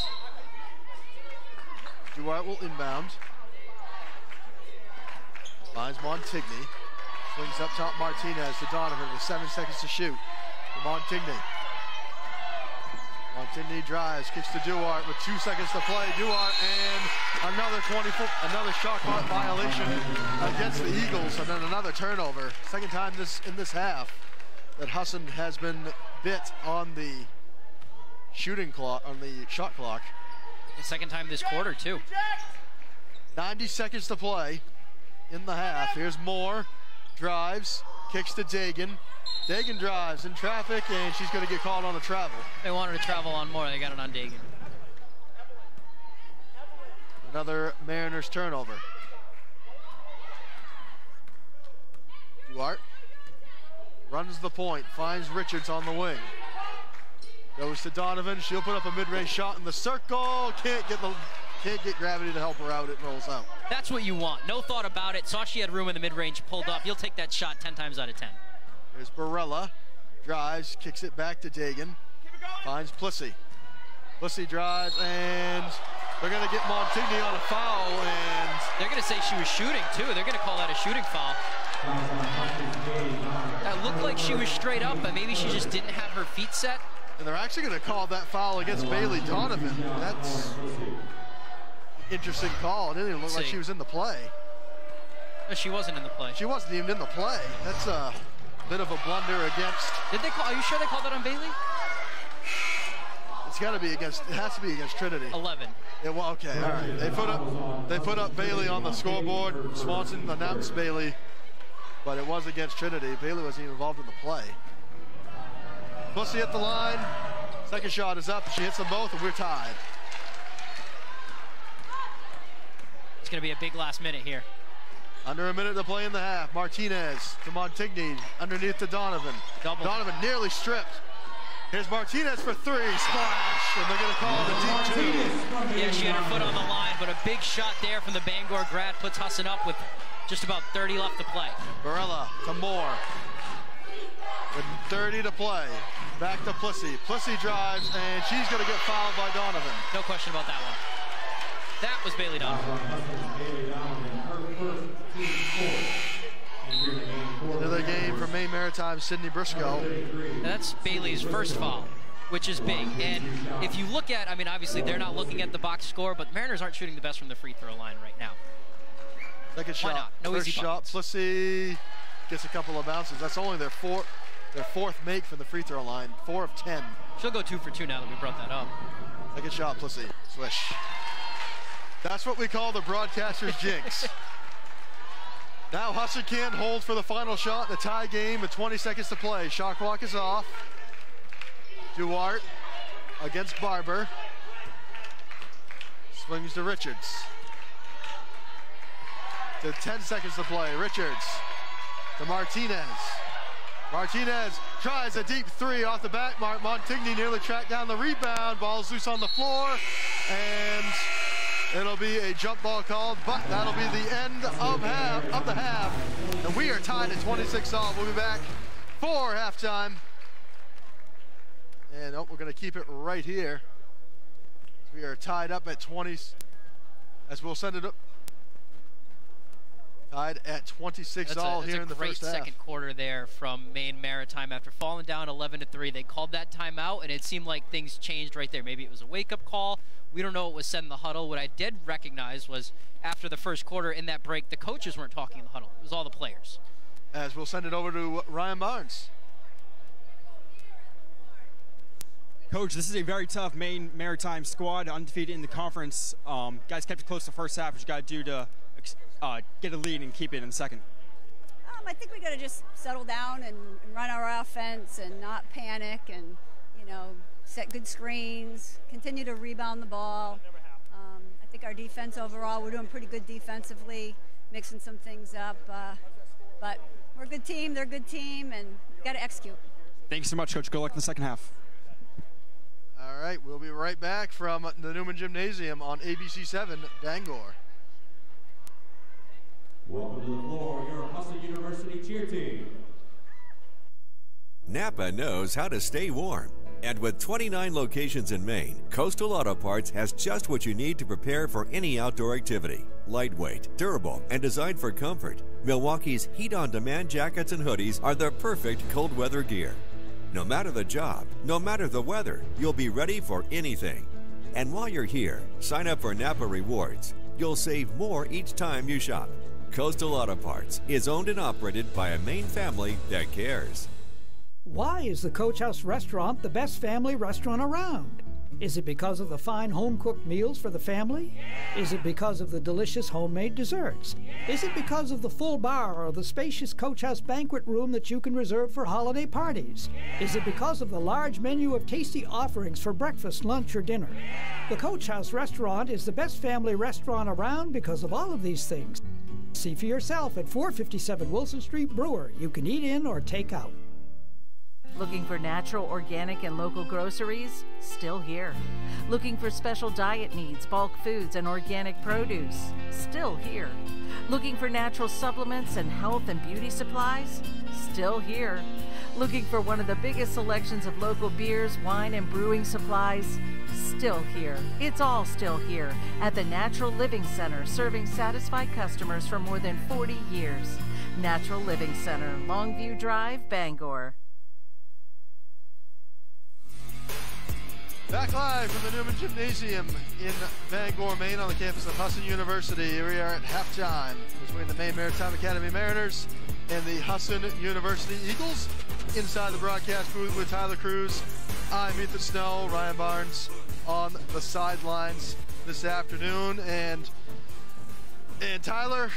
Duarte will inbound. Finds Montigny. Swings up top Martinez to Donovan with 7 seconds to shoot. For Montigny. Montigny drives, kicks to Duarte with 2 seconds to play. Duarte and another shot clock violation against the Eagles, and then another turnover. Second time in this half that Husson has been bit on the shot clock. The second time this quarter too. 90 seconds to play in the half. Here's Moore, drives, kicks to Dagan. Dagan drives in traffic, and she's going to get called on a travel. They wanted to travel on Moore. They got it on Dagan. Another Mariners turnover. Duarte runs the point, finds Richards on the wing. Goes to Donovan. She'll put up a mid-range shot in the circle. Can't get gravity to help her out. It rolls out. That's what you want. No thought about it. Saw she had room in the mid-range, pulled up. You'll take that shot 10 times out of 10. There's Barella. Drives, kicks it back to Dagan. Finds Plissy. Plissy drives, and they're going to get Montigny on a foul. And they're going to say she was shooting, too. They're going to call that a shooting foul. That looked like she was straight up, but maybe she just didn't have her feet set. And they're actually going to call that foul against Bailey Donovan. That's an interesting call. It didn't even look like she was in the play. No, she wasn't in the play. She wasn't even in the play. That's a bit of a blunder against. Did they call? Are you sure they called that on Bailey? It's got to be against. It has to be against Trinity. 11. Yeah, well, okay, all right. They put up Bailey on the scoreboard. Swanson announced Bailey, but it was against Trinity. Bailey wasn't even involved in the play. Pussy at the line. Second shot is up. She hits them both, and we're tied. It's going to be a big last minute here. Under a minute to play in the half. Martinez to Montigny, underneath to Donovan. Double. Donovan nearly stripped. Here's Martinez for three, splash, and they're going to call it a deep two. Yeah, she had her foot on the line, but a big shot there from the Bangor grad puts Husson up with just about 30 left to play. Barella to Moore. With 30 to play. Back to Plissy. Plissy drives, and she's going to get fouled by Donovan. No question about that one. That was Bailey Donovan. Another game for Maine Maritime, Sydney Briscoe. And that's Bailey's first foul, which is big. And if you look at, I mean, obviously they're not looking at the box score, but Mariners aren't shooting the best from the free throw line right now. Second shot. Why not? No First easy shot. Plissy gets a couple of bounces. That's only their fourth make from the free throw line. 4 of 10. She'll go 2 for 2 now that we brought that up. Second shot, Plissy. Swish. That's what we call the broadcaster's jinx. Now Husson can't hold for the final shot in a tie game with 20 seconds to play. Shot clock is off. Duarte against Barber. Swings to Richards. To 10 seconds to play. Richards to Martinez. Martinez tries a deep three off the back. Montigny nearly tracked down the rebound. Ball's loose on the floor, and it'll be a jump ball called, but that'll be the end of the half. And we are tied at 26 all. We'll be back for halftime. And we're going to keep it right here. We are tied up at 20, as we'll send it up. Tied at 26 all here in the first half. That's a great second quarter there from Maine Maritime. After falling down 11-3, they called that timeout, and it seemed like things changed right there. Maybe it was a wake-up call. We don't know what was said in the huddle. What I did recognize was after the first quarter in that break, the coaches weren't talking in the huddle. It was all the players. As we'll send it over to Ryan Barnes. Coach, this is a very tough Maine Maritime squad, undefeated in the conference. Guys kept it close the first half. What you got to do to get a lead and keep it in the second? I think we got to just settle down and run our offense and not panic and, set good screens, continue to rebound the ball. I think our defense overall, we're doing pretty good defensively, mixing some things up. But we're a good team, they're a good team, and we've got to execute. Thank you so much, Coach. Good luck in the second half. All right, we'll be right back from the Newman Gymnasium on ABC 7, Bangor. Welcome to the floor, your Husson University cheer team. Napa knows how to stay warm. And with 29 locations in Maine, Coastal Auto Parts has just what you need to prepare for any outdoor activity. Lightweight, durable, and designed for comfort, Milwaukee's heat-on-demand jackets and hoodies are the perfect cold weather gear. No matter the job, no matter the weather, you'll be ready for anything. And while you're here, sign up for Napa Rewards. You'll save more each time you shop. Coastal Auto Parts is owned and operated by a Maine family that cares. Why is the Coach House restaurant the best family restaurant around? Is it because of the fine home-cooked meals for the family? Is it because of the delicious homemade desserts? Is it because of the full bar or the spacious Coach House banquet room that you can reserve for holiday parties? Is it because of the large menu of tasty offerings for breakfast, lunch, or dinner? The Coach House restaurant is the best family restaurant around because of all of these things. See for yourself at 457 Wilson Street, Brewer. You can eat in or take out. Looking for natural, organic, and local groceries? Still here. Looking for special diet needs, bulk foods, and organic produce? Still here. Looking for natural supplements and health and beauty supplies? Still here. Looking for one of the biggest selections of local beers, wine, and brewing supplies? Still here. It's all still here at the Natural Living Center, serving satisfied customers for more than 40 years. Natural Living Center, Longview Drive, Bangor. Back live from the Newman Gymnasium in Bangor, Maine, on the campus of Husson University. Here we are at halftime between the Maine Maritime Academy Mariners and the Husson University Eagles. Inside the broadcast booth with Tyler Cruz, I'm Ethan Snow, Ryan Barnes on the sidelines this afternoon. And Tyler,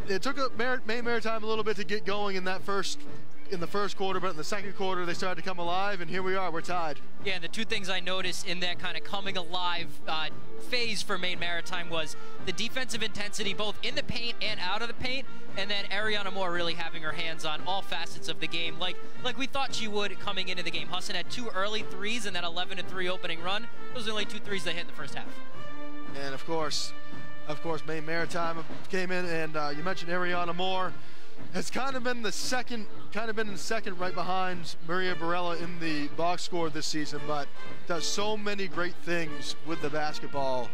it took Maine Maritime a little bit to get going in the first quarter, but in the second quarter they started to come alive, and here we are, we're tied. Yeah, and the two things I noticed in that kind of coming alive phase for Maine Maritime was the defensive intensity both in the paint and out of the paint, and then Ariana Moore really having her hands on all facets of the game, like we thought she would coming into the game. Husson had 2 early threes in that 11-3 opening run. Those are the only 2 threes they hit in the first half. And of course, Maine Maritime came in, and you mentioned Ariana Moore. Has kind of been in second right behind Maria Barella in the box score this season, but does so many great things with the basketball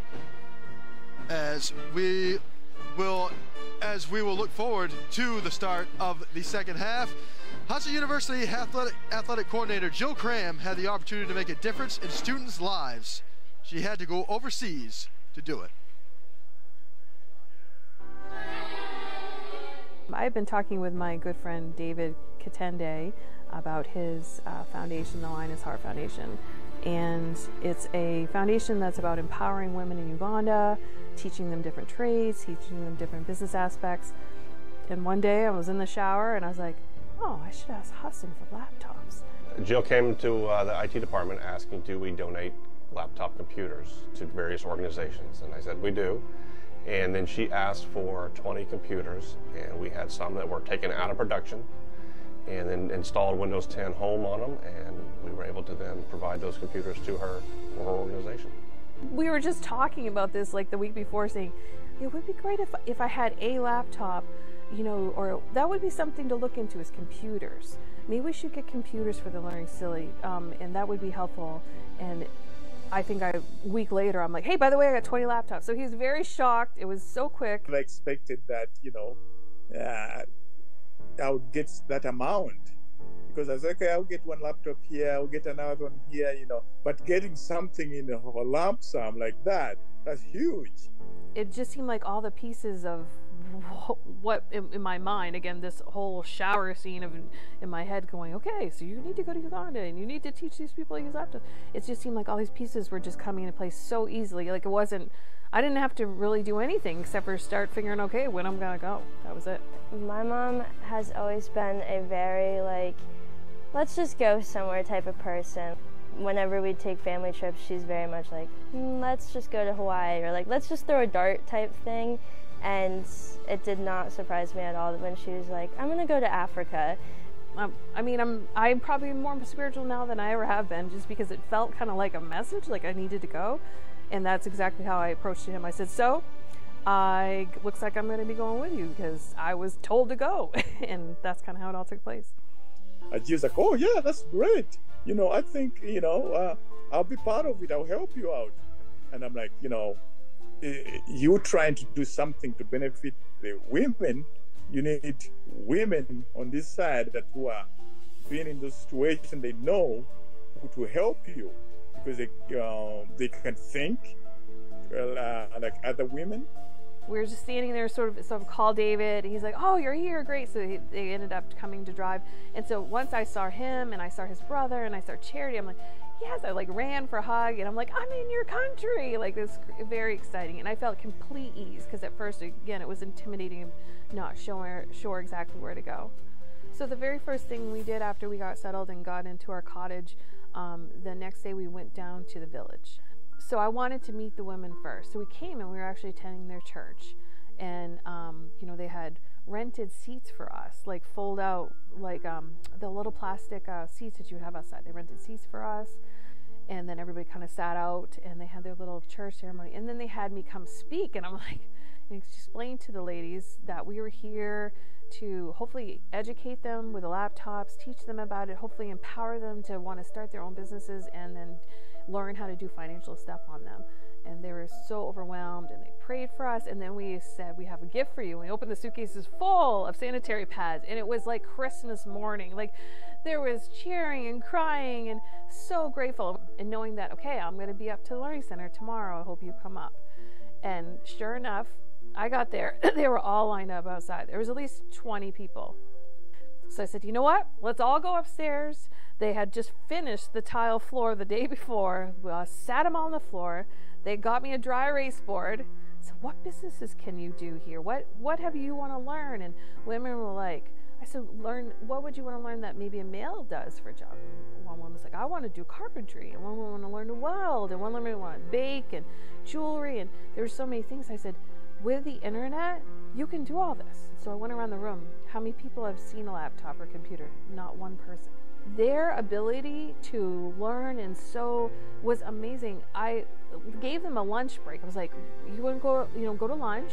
as we will look forward to the start of the second half. Husson University athletic coordinator Jill Cram had the opportunity to make a difference in students' lives. She had to go overseas to do it. I've been talking with my good friend David Katende about his foundation, the Linus Hart Foundation. And it's a foundation that's about empowering women in Uganda, teaching them different trades, teaching them different business aspects. And one day I was in the shower and I was like, oh, I should ask Husson for laptops. Jill came to the IT department asking, do we donate laptop computers to various organizations? And I said, we do. And then she asked for 20 computers, and we had some that were taken out of production and then installed Windows 10 Home on them, and we were able to then provide those computers to her for her organization. We were just talking about this like the week before, saying it would be great if I had a laptop, you know, or that would be something to look into, is computers. Maybe we should get computers for the Learning Silly, and that would be helpful. And I think a week later, I'm like, hey, by the way, I got 20 laptops. So he was very shocked. It was so quick. I expected that, you know, I would get that amount, because I was like, okay, I'll get one laptop here, I'll get another one here, you know. But getting something in a lump sum like that, that's huge. It just seemed like all the pieces of what in my mind, again, this whole shower scene of in my head going, okay, so you need to go to Uganda and you need to teach these people to use laptops. It just seemed like all these pieces were just coming into place so easily. Like I didn't have to really do anything except for start figuring, okay, when I'm gonna go. That was it. My mom has always been a very let's just go somewhere type of person. Whenever we take family trips, she's very much like, let's just go to Hawaii, or let's just throw a dart type thing. And it did not surprise me at all when she was like, I'm gonna go to Africa. I mean, I'm probably more spiritual now than I ever have been, just because it felt kind of like a message, like I needed to go. And that's exactly how I approached him. I said, so, looks like I'm gonna be going with you because I was told to go. And that's kind of how it all took place. And she was like, oh yeah, that's great. You know, I think, you know, I'll be part of it. I'll help you out. And I'm like, you know, you're trying to do something to benefit the women. You need women on this side that who are being in those situations, they know who to help you because they can think like other women. We were just standing there, sort of call David. He's like, "Oh, you're here, great!" So they ended up coming to drive. And so once I saw him, and I saw his brother, and I saw Charity, I'm like, "Yes!" I like ran for a hug, and I'm like, "I'm in your country!" Like, it was very exciting, and I felt complete ease because at first, again, it was intimidating, and not sure exactly where to go. So the very first thing we did after we got settled and got into our cottage, the next day we went down to the village. So I wanted to meet the women first. So we came and we were actually attending their church. And, you know, they had rented seats for us, like fold out, like the little plastic seats that you would have outside. They rented seats for us. And then everybody kind of sat out and they had their little church ceremony. And then they had me come speak. And I'm like, and explain to the ladies that we were here to hopefully educate them with the laptops, teach them about it, hopefully empower them to want to start their own businesses and then learn how to do financial stuff on them. And they were so overwhelmed and they prayed for us. And then we said, "We have a gift for you." And we opened the suitcases full of sanitary pads. And it was like Christmas morning. Like there was cheering and crying and so grateful. And knowing that, okay, I'm going to be up to the Learning Center tomorrow. I hope you come up. And sure enough, I got there. They were all lined up outside. There was at least 20 people. So I said, "You know what? Let's all go upstairs." They had just finished the tile floor the day before. We sat them all on the floor. They got me a dry erase board. So what businesses can you do here? What have you want to learn? And women were like, I said, what would you want to learn that maybe a male does for a job? One woman was like, "I want to do carpentry." And one woman wanted to learn to weld. And one woman wanted to bake and jewelry. And there were so many things. I said, with the internet, you can do all this. So I went around the room. How many people have seen a laptop or computer? Not one person. Their ability to learn and sew was amazing. I gave them a lunch break. I was like, "You want to go to lunch?"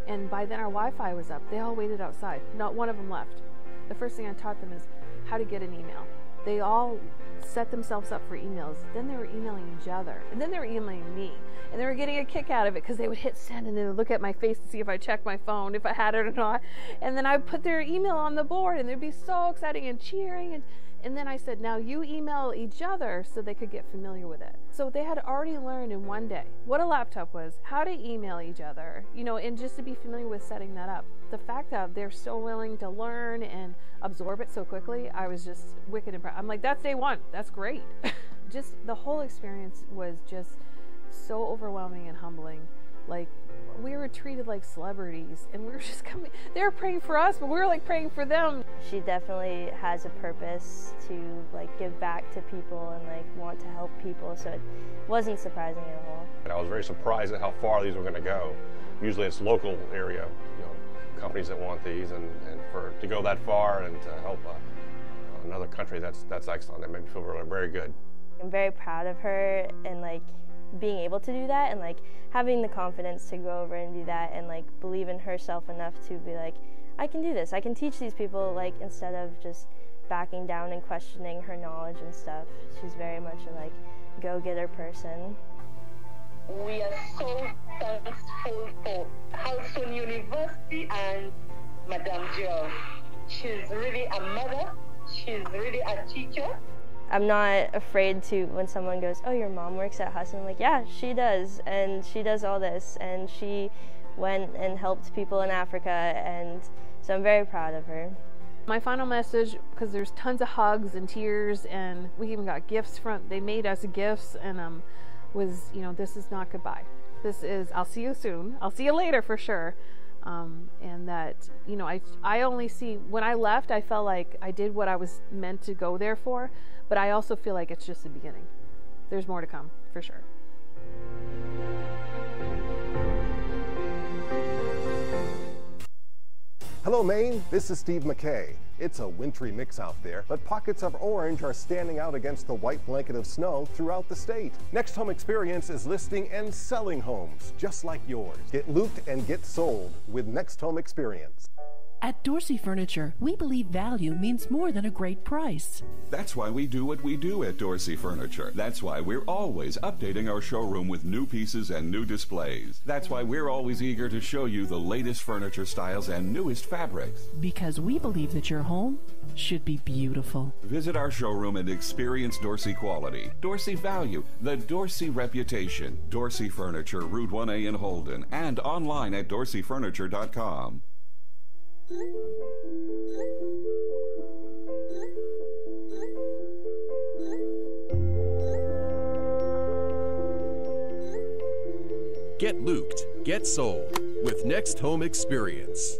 And by then our Wi-Fi was up. They all waited outside. Not one of them left. The first thing I taught them is how to get an email. They all set themselves up for emails. Then they were emailing each other. And then they were emailing me. And they were getting a kick out of it because they would hit send and they would look at my face to see if I checked my phone, if I had it or not. And then I would put their email on the board and they'd be so exciting and cheering. And then I said, "Now you email each other," so they could get familiar with it. So they had already learned in one day what a laptop was, how to email each other, and just to be familiar with setting that up. The fact that they're so willing to learn and absorb it so quickly, I was just wicked impressed. I'm like, that's day one. That's great. Just the whole experience was just so overwhelming and humbling. Like, we were treated like celebrities and we were just coming. They were praying for us, but we were like praying for them. She definitely has a purpose to like give back to people and like want to help people, so it wasn't surprising at all. And I was very surprised at how far these were going to go. Usually it's local area, companies that want these, and to go that far and to help another country, that's excellent. That made me feel really very good. I'm very proud of her and like being able to do that and like having the confidence to go over and do that and like believe in herself enough to be like, I can do this, I can teach these people, like instead of just backing down and questioning her knowledge and stuff. She's very much a like go-getter person. We are so thankful for Husson University and Madame Jo. She's really a mother, she's really a teacher. I'm not afraid to, when someone goes, "Oh, your mom works at Husson," I'm like, yeah, she does, and she does all this, and she went and helped people in Africa, and so I'm very proud of her. My final message, because there's tons of hugs and tears, and we even got gifts they made us gifts, and was, this is not goodbye. This is, I'll see you soon. I'll see you later for sure. And that, I only see, when I left, I felt like I did what I was meant to go there for, but I also feel like it's just the beginning. There's more to come, for sure. Hello, Maine. This is Steve McKay. It's a wintry mix out there, but pockets of orange are standing out against the white blanket of snow throughout the state. Next Home Experience is listing and selling homes just like yours. Get looped and get sold with Next Home Experience. At Dorsey Furniture, we believe value means more than a great price. That's why we do what we do at Dorsey Furniture. That's why we're always updating our showroom with new pieces and new displays. That's why we're always eager to show you the latest furniture styles and newest fabrics. Because we believe that your home should be beautiful. Visit our showroom and experience Dorsey quality, Dorsey value, the Dorsey reputation. Dorsey Furniture, Route 1A in Holden, and online at dorseyfurniture.com. Get looped, get sold with Next Home Experience.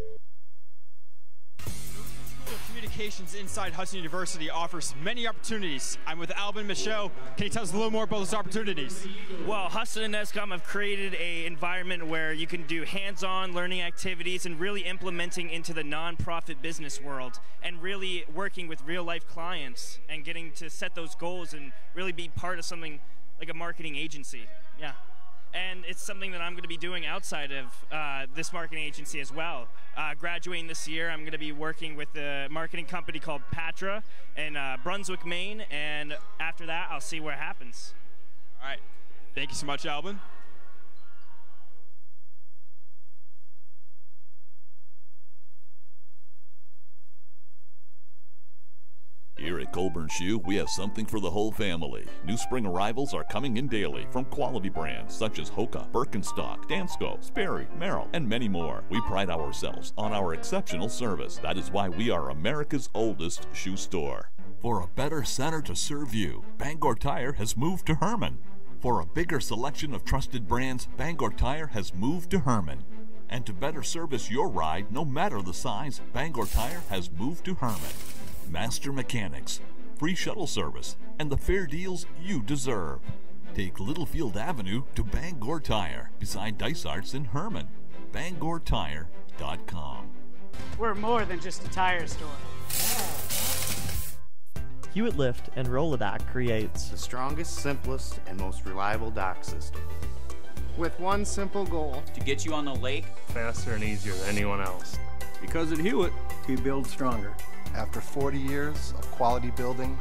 Communications inside Husson University offers many opportunities. I'm with Albin Michaud. Can you tell us a little more about those opportunities? Well, Husson and NESCOM have created an environment where you can do hands-on learning activities and really implementing into the nonprofit business world and really working with real-life clients and getting to set those goals and really be part of something like a marketing agency. Yeah. And it's something that I'm going to be doing outside of this marketing agency as well. Graduating this year, I'm going to be working with a marketing company called Patra in Brunswick, Maine, and after that, I'll see what happens. All right. Thank you so much, Albin. Here at Colburn Shoe, we have something for the whole family. New spring arrivals are coming in daily from quality brands such as Hoka, Birkenstock, Dansko, Sperry, Merrill, and many more. We pride ourselves on our exceptional service. That is why we are America's oldest shoe store. For a better center to serve you, Bangor Tire has moved to Herman. For a bigger selection of trusted brands, Bangor Tire has moved to Herman. And to better service your ride, no matter the size, Bangor Tire has moved to Herman. Master mechanics, free shuttle service, and the fair deals you deserve. Take Littlefield Avenue to Bangor Tire, beside Dysart's in Herman. BangorTire.com. We're more than just a tire store. Hewitt Lift and Rolodoc creates the strongest, simplest, and most reliable dock system. With one simple goal: to get you on the lake faster and easier than anyone else. Because at Hewitt, we build stronger. After 40 years of quality building,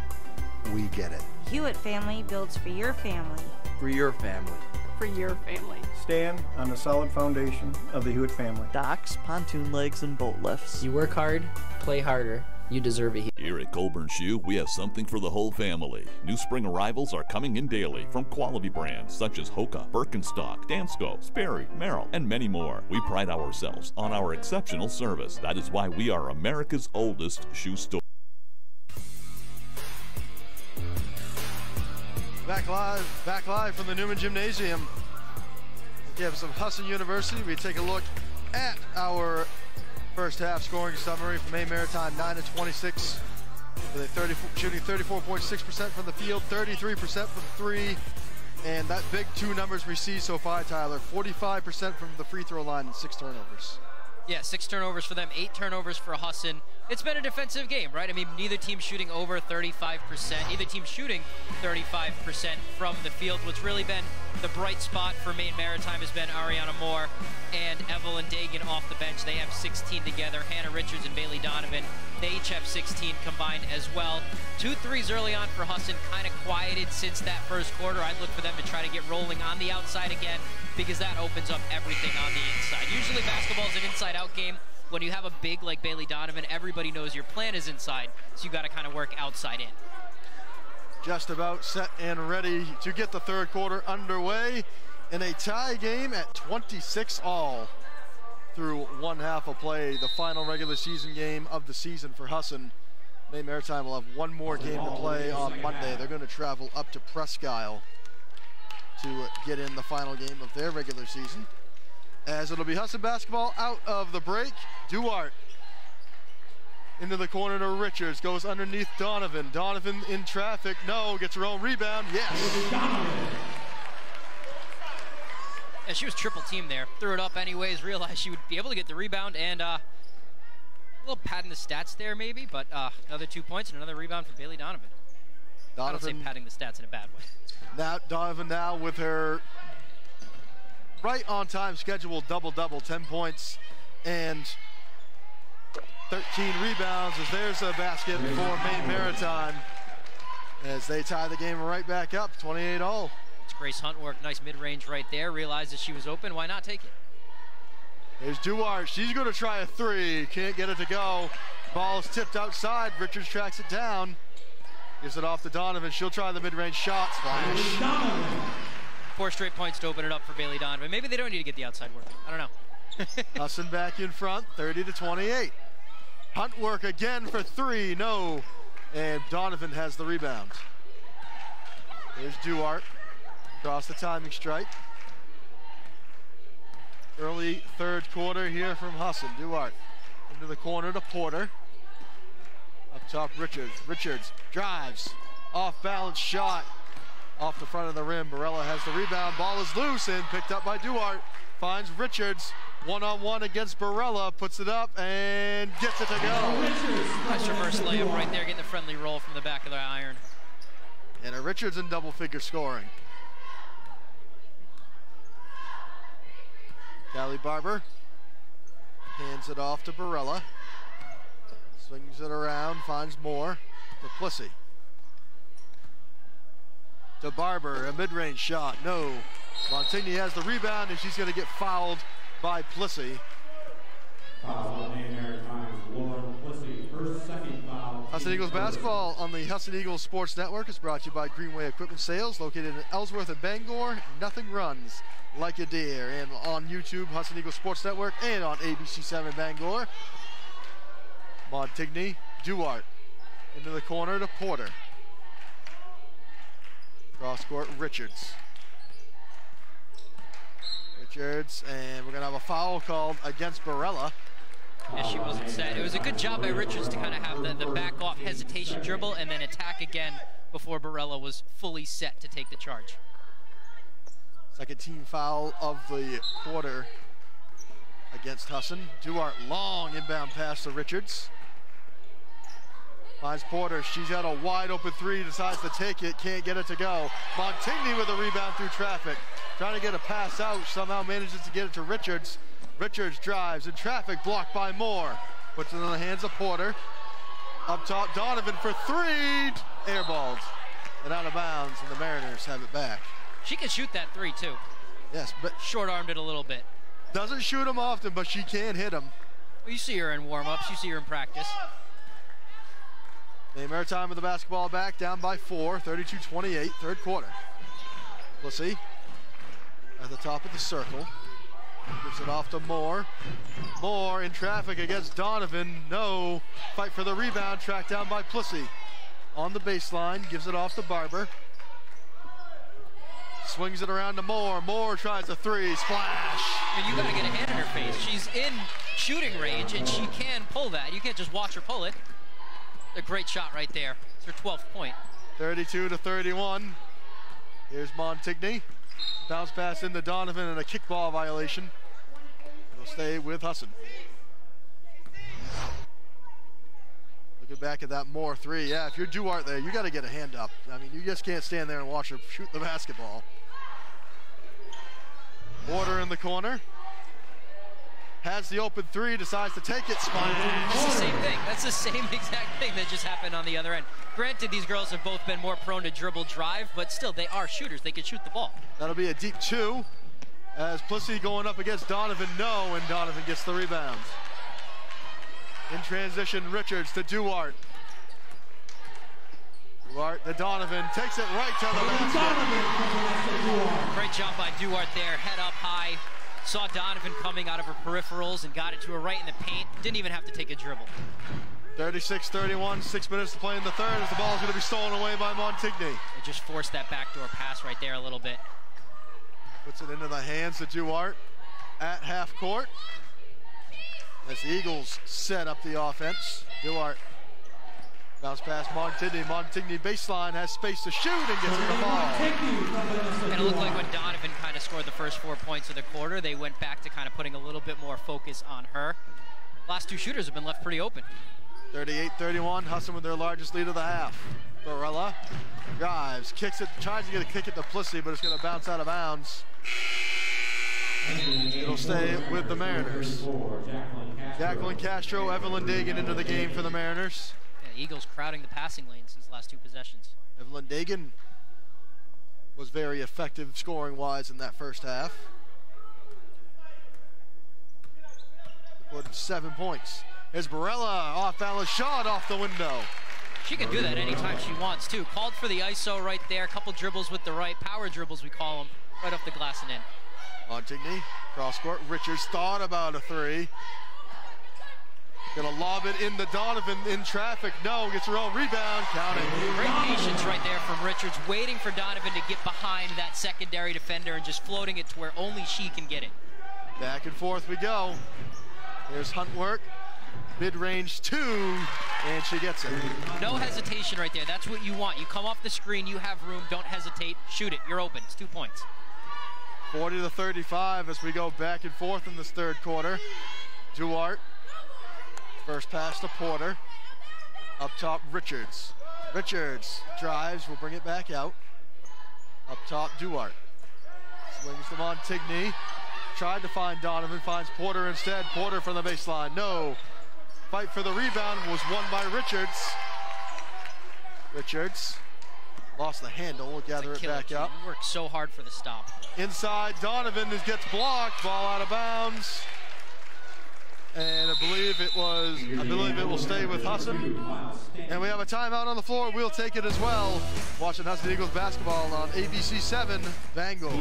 we get it. Hewitt family builds for your family. For your family. For your family. Stand on the solid foundation of the Hewitt family. Docks, pontoon legs, and boat lifts. You work hard, play harder. You deserve it. Here at Colburn Shoe, we have something for the whole family. New spring arrivals are coming in daily from quality brands such as Hoka, Birkenstock, Dansko, Sperry, Merrill, and many more. We pride ourselves on our exceptional service. That is why we are America's oldest shoe store. Back live from the Newman Gymnasium. We have some Husson University. We take a look at our first half scoring summary from Maine Maritime, 9-26, with shooting 34.6% from the field, 33% from three, and that big two numbers we see so far, Tyler, 45% from the free throw line and 6 turnovers. Yeah, 6 turnovers for them, 8 turnovers for Husson. It's been a defensive game, right? I mean, neither team shooting over 35%. Neither team shooting 35% from the field. What's really been the bright spot for Maine Maritime has been Ariana Moore and Evelyn Dagan off the bench. They have 16 together. Hannah Richards and Bailey Donovan, they each have 16 combined as well. 2 threes early on for Husson, kind of quieted since that first quarter. I'd look for them to try to get rolling on the outside again, because that opens up everything on the inside. Usually basketball is an inside-out game. When you have a big like Bailey Donovan, everybody knows your plan is inside, so you got to kind of work outside in. Just about set and ready to get the third quarter underway in a tie game at 26-all through one half of play. The final regular season game of the season for Husson. Maine Maritime will have one more game to play on Monday. They're going to travel up to Presque Isle to get in the final game of their regular season. As it'll be Husson basketball out of the break. Duarte into the corner to Richards, goes underneath Donovan. Donovan in traffic, no, gets her own rebound, yes. And she was triple teamed there. Threw it up anyways, realized she would be able to get the rebound, and a little padding the stats there maybe, but another 2 points and another rebound for Bailey Donovan. I don't say padding the stats in a bad way. Now Donovan now with her right on time scheduled double-double, 10 points and 13 rebounds as there's a basket for Maine Maritime as they tie the game right back up, 28-all. It's Grace Hunt work, nice mid-range right there. Realized that she was open, why not take it? There's Duarte, she's going to try a three, can't get it to go. Ball is tipped outside, Richards tracks it down. Gives it off to Donovan, she'll try the mid-range shot, splash. 4 straight points to open it up for Bailey Donovan. Maybe they don't need to get the outside work, I don't know. Husson back in front, 30-28. Hunt work again for three, no. And Donovan has the rebound. There's Duarte, across the timing stripe. Early third quarter here from Husson. Duarte into the corner to Porter. Up top, Richards. Richards drives, off balance shot, off the front of the rim. Barella has the rebound. Ball is loose and picked up by Duarte. Finds Richards. One-on-one against Barella, puts it up and gets it to go. Nice reverse layup right there, getting the friendly roll from the back of the iron. And a Richards in double-figure scoring. Callie Barber hands it off to Barella. Swings it around, finds more to Plissy. To Barber, a mid-range shot, no. Montigny has the rebound and she's gonna get fouled by Plissy. Husson Eagles basketball on the Husson Eagles Sports Network is brought to you by Greenway Equipment Sales, located in Ellsworth and Bangor. Nothing runs like a deer. And on YouTube, Husson Eagles Sports Network, and on ABC7 Bangor. Montigny, Duarte into the corner to Porter. Cross court, Richards. Richards, and we're gonna have a foul called against Barella. Yeah, she wasn't set. It was a good job by Richards to kind of have the back off hesitation dribble and then attack again before Barella was fully set to take the charge. Second team foul of the quarter against Husson. Duarte, long inbound pass to Richards. Finds Porter, she's got a wide open three, decides to take it, can't get it to go. Montigny with a rebound through traffic. Trying to get a pass out, somehow manages to get it to Richards. Richards drives in traffic, blocked by Moore. Puts it in the hands of Porter. Up top, Donovan for three, airballed and out of bounds, and the Mariners have it back. She can shoot that three too. Yes, but short-armed it a little bit. Doesn't shoot him often, but she can hit him. Well, you see her in warm-ups, you see her in practice. Maine Maritime with the basketball back, down by 4, 32-28, third quarter. Plissy at the top of the circle. Gives it off to Moore. Moore in traffic against Donovan. No. Fight for the rebound, tracked down by Plissy. On the baseline, gives it off to Barber. Swings it around to Moore. Moore tries a three, splash. And you gotta get a hand in her face. She's in shooting range and she can pull that. You can't just watch her pull it. A great shot right there. It's her 12th point. 32-31. Here's Montigny. Bounce pass into Donovan and a kickball violation. It'll stay with Husson. Looking back at that Moore three. Yeah, if you're Duarte there, you got to get a hand up. I mean, you just can't stand there and watch her shoot the basketball. Porter in the corner. Has the open three, decides to take it, splash. It's the same thing. That's the same exact thing that just happened on the other end. Granted, these girls have both been more prone to dribble drive, but still, they are shooters. They can shoot the ball. That'll be a deep two. As Plissy going up against Donovan, no, and Donovan gets the rebound. In transition, Richards to Duarte. Duarte to Donovan, takes it right to the basket. Great job by Duarte there, head up high. Saw Donovan coming out of her peripherals and got it to her right in the paint. Didn't even have to take a dribble. 36-31, 6 minutes to play in the third as the ball is going to be stolen away by Montigny. They just forced that backdoor pass right there a little bit. Puts it into the hands of Duarte at half court. As the Eagles set up the offense, Duarte bounce pass Montigny. Montigny baseline, has space to shoot and gets the ball. And it looked like when Donovan kind of scored the first 4 points of the quarter, they went back to kind of putting a little bit more focus on her. Last two shooters have been left pretty open. 38-31, Husson with their largest lead of the half. Barella drives, kicks it, tries to get a kick at the Plissy, but it's going to bounce out of bounds. It'll stay with the Mariners. Jacqueline Castro, Evelyn Dagan into the game for the Mariners. Yeah, Eagles crowding the passing lanes these last two possessions. Evelyn Dagan was very effective scoring-wise in that first half. Recorded 7 points. Here's Barella, off-balance shot off the window. She can do that anytime she wants, too. Called for the ISO right there. Couple dribbles with the right. Power dribbles, we call them. Right off the glass and in. Montigny, cross court. Richards thought about a three. Gonna lob it into Donovan in traffic. No, gets her own rebound. Counting. Great patience right there from Richards, waiting for Donovan to get behind that secondary defender and just floating it to where only she can get it. Back and forth we go. Here's Huntwork. Mid-range 2, and she gets it. No hesitation right there. That's what you want. You come off the screen, you have room, don't hesitate, shoot it. You're open. It's 2 points. 40-35 as we go back and forth in this third quarter. Duarte. First pass to Porter. Up top, Richards. Richards drives, will bring it back out. Up top, Duarte. Swings to Montigny. Tried to find Donovan, finds Porter instead. Porter from the baseline, no. Fight for the rebound was won by Richards. Richards lost the handle, will gather it back up. You worked so hard for the stop. Inside, Donovan gets blocked, ball out of bounds. And I believe it will stay with Husson. And we have a timeout on the floor. We'll take it as well. Watching Husson Eagles basketball on ABC 7, Bangor.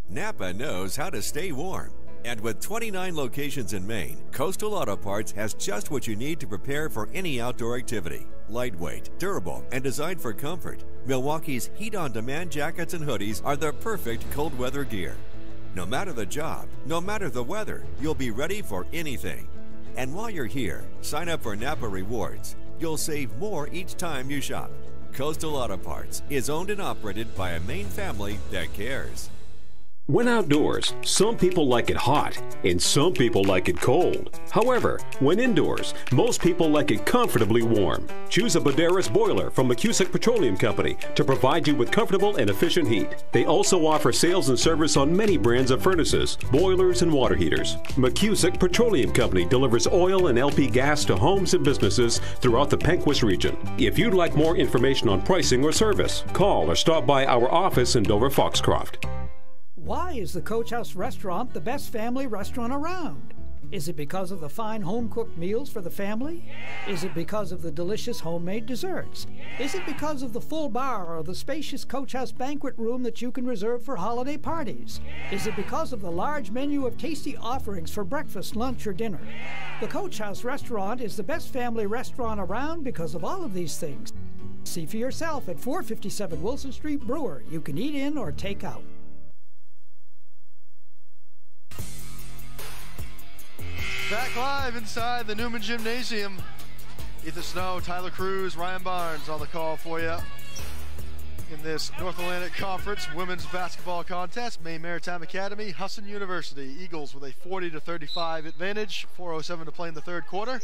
Napa knows how to stay warm. And with 29 locations in Maine, Coastal Auto Parts has just what you need to prepare for any outdoor activity. Lightweight, durable, and designed for comfort, Milwaukee's heat-on-demand jackets and hoodies are the perfect cold weather gear. No matter the job, no matter the weather, you'll be ready for anything. And while you're here, sign up for Napa Rewards. You'll save more each time you shop. Coastal Auto Parts is owned and operated by a Maine family that cares. When outdoors, some people like it hot and some people like it cold. However, when indoors, most people like it comfortably warm. Choose a Boderas boiler from McCusick Petroleum Company to provide you with comfortable and efficient heat. They also offer sales and service on many brands of furnaces, boilers, and water heaters. McCusick Petroleum Company delivers oil and LP gas to homes and businesses throughout the Pequot region. If you'd like more information on pricing or service, call or stop by our office in Dover-Foxcroft. Why is the Coach House Restaurant the best family restaurant around? Is it because of the fine home-cooked meals for the family? Is it because of the delicious homemade desserts? Is it because of the full bar or the spacious Coach House banquet room that you can reserve for holiday parties? Is it because of the large menu of tasty offerings for breakfast, lunch, or dinner? The Coach House Restaurant is the best family restaurant around because of all of these things. See for yourself at 457 Wilson Street, Brewer. You can eat in or take out. Back live inside the Newman Gymnasium. Ethan Snow, Tyler Cruz, Ryan Barnes on the call for you in this North Atlantic Conference women's basketball contest. Maine Maritime Academy, Husson University. Eagles with a 40-35 advantage. 4:07 to play in the third quarter.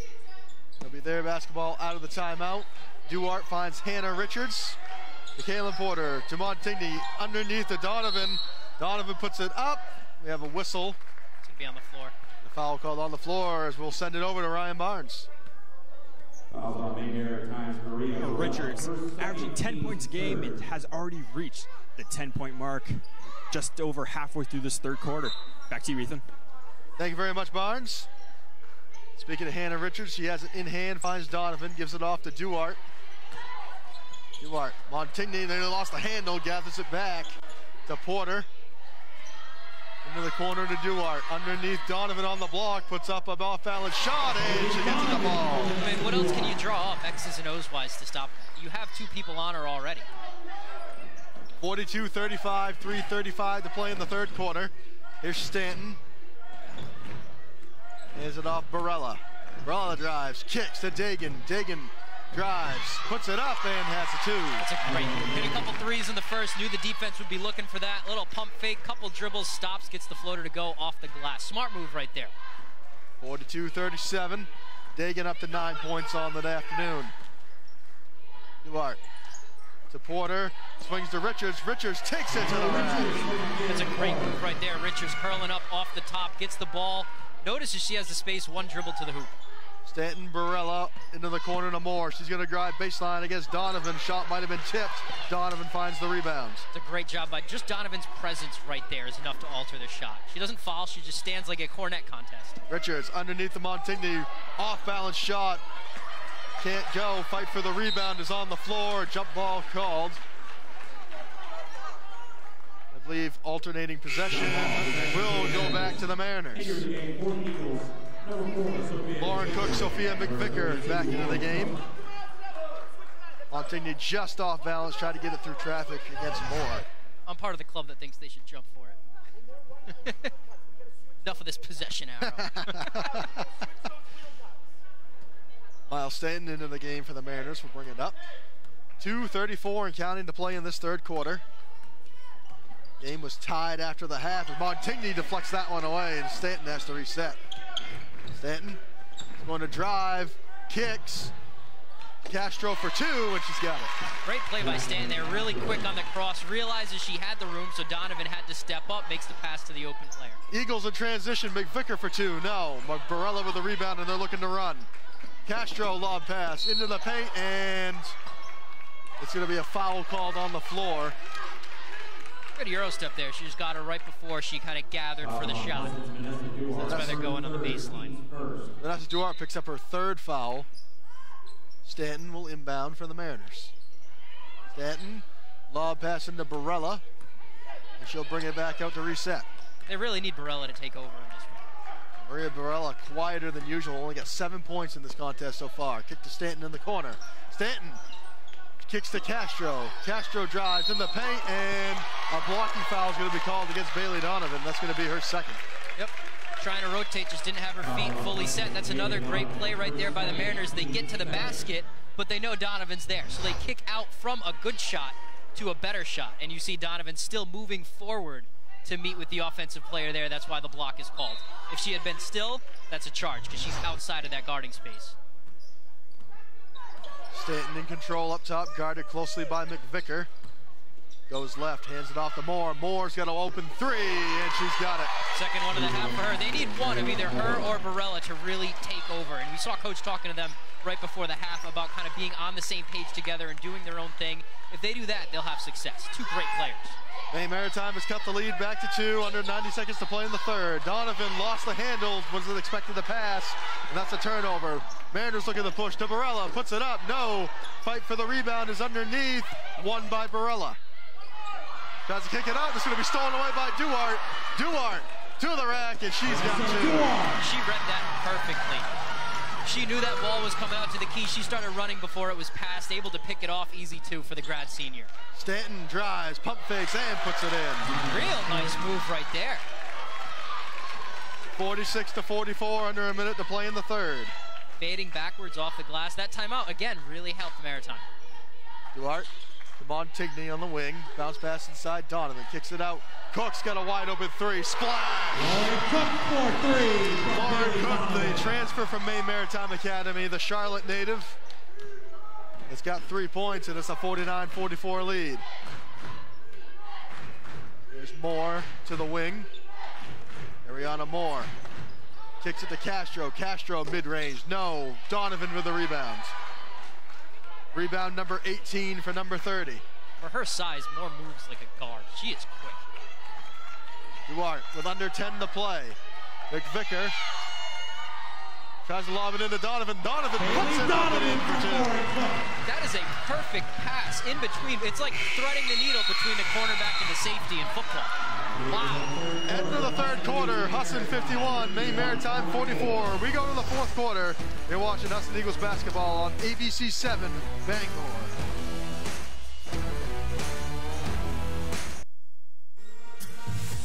They'll be there, basketball out of the timeout. Duarte finds Hannah Richards. To Kaylin Porter, to Montigny, underneath to Donovan. Donovan puts it up. We have a whistle. It's going to be on the floor. Foul called on the floor as we'll send it over to Ryan Barnes. Richards, averaging 10 points a game, and has already reached the 10-point mark just over halfway through this third quarter. Back to you, Ethan. Thank you very much, Barnes. Speaking of Hannah Richards, she has it in hand, finds Donovan, gives it off to Duarte. Duarte, Montigny, they lost the handle, gathers it back to Porter. Into the corner to Duarte, underneath Donovan on the block, puts up a off-balance shot, and she gets the ball. I mean, what else can you draw up X's and O's wise to stop that? You have two people on her already. 42-35, 3:35 to play in the third quarter. Here's Stanton. Hands it off Barella. Barella drives, kicks to Dagan. Dagan drives, puts it up, and has a two. That's a great move. Hit a couple threes in the first, knew the defense would be looking for that. Little pump fake, couple dribbles, stops, gets the floater to go off the glass. Smart move right there. 42-37. Dagan up to 9 points on the afternoon. Duarte To Porter, swings to Richards. Richards takes it to the rack. That's a great move right there. Richards curling up off the top, gets the ball. Notices she has the space, one dribble to the hoop. Stanton Barella into the corner to Moore. She's going to drive baseline against Donovan. Shot might have been tipped. Donovan finds the rebound. It's a great job by just Donovan's presence right there is enough to alter the shot. She doesn't foul, she just stands like a cornet contest. Richards underneath the Montigny. Off-balance shot. Can't go. Fight for the rebound is on the floor. Jump ball called. I believe alternating possession will go back to the Mariners. Lauren Cook, Sophia McVicker back into the game. Montigny just off balance, tried to get it through traffic against Moore. I'm part of the club that thinks they should jump for it. Enough of this possession arrow. Miles Stanton into the game for the Mariners. We'll bring it up. 2:34 and counting to play in this third quarter. Game was tied after the half, and Montigny deflects that one away, and Stanton has to reset. Stanton is going to drive, kicks. Castro for two, and she's got it. Great play by Stanton there, really quick on the cross, realizes she had the room, so Donovan had to step up, makes the pass to the open player. Eagles in transition, McVicker for two, no. Barella with the rebound, and they're looking to run. Castro lob pass into the paint, and it's going to be a foul called on the floor. Good Euro step there. She just got her right before she kind of gathered for the shot. That's why they're going on the baseline. Vanessa Duarte picks up her third foul. Stanton will inbound for the Mariners. Stanton, lob pass into Barella, and she'll bring it back out to reset. They really need Barella to take over in this one. Maria Barella quieter than usual, only got 7 points in this contest so far. Kick to Stanton in the corner. Stanton kicks to Castro. Castro drives in the paint, and a blocking foul is going to be called against Bailey Donovan. That's going to be her second. Yep. Trying to rotate, just didn't have her feet fully set. That's another great play right there by the Mariners. They get to the basket, but they know Donovan's there. So they kick out from a good shot to a better shot. And you see Donovan still moving forward to meet with the offensive player there. That's why the block is called. If she had been still, that's a charge because she's outside of that guarding space. Stanton in control up top, guarded closely by McVicker. Goes left, hands it off to Moore. Moore's got to open three, and she's got it. Second one of the half for her. They need one of either her or Barella to really take over. And we saw Coach talking to them right before the half about kind of being on the same page together and doing their own thing. If they do that, they'll have success. Two great players. Maine Maritime has cut the lead back to 2, under 90 seconds to play in the third. Donovan lost the handle, wasn't expected to pass, and that's a turnover. Mariners looking to push to Barella, puts it up, no. Fight for the rebound is underneath, won by Barella. Tries to kick it out, it's going to be stolen away by Duarte. Duarte to the rack, and she's got two. She read that perfectly. She knew that ball was coming out to the key. She started running before it was passed, able to pick it off easy too for the grad senior. Stanton drives, pump fakes, and puts it in. Real nice move right there. 46-44, under a minute to play in the third. Fading backwards off the glass. That timeout, again, really helped Maritime. Duarte to Montigny on the wing. Bounce pass inside, Donovan kicks it out. Cook's got a wide open three, splash! Lauren Cook for three. Lauren Cook, the transfer from Maine Maritime Academy, the Charlotte native. It's got 3 points, and it's a 49-44 lead. There's Moore to the wing. Ariana Moore kicks it to Castro. Castro mid-range, no. Donovan with the rebound. Rebound number 18 for number 30. For her size, Moore moves like a guard. She is quick. Duarte with under 10 to play. McVicker tries to lob it into Donovan. Donovan puts it up and in for two. That is a perfect pass in between. It's like threading the needle between the cornerback and the safety in football. Wow. End of the third quarter, Husson 51, Maine Maritime 44. We go to the fourth quarter. You're watching Husson Eagles basketball on ABC 7, Bangor.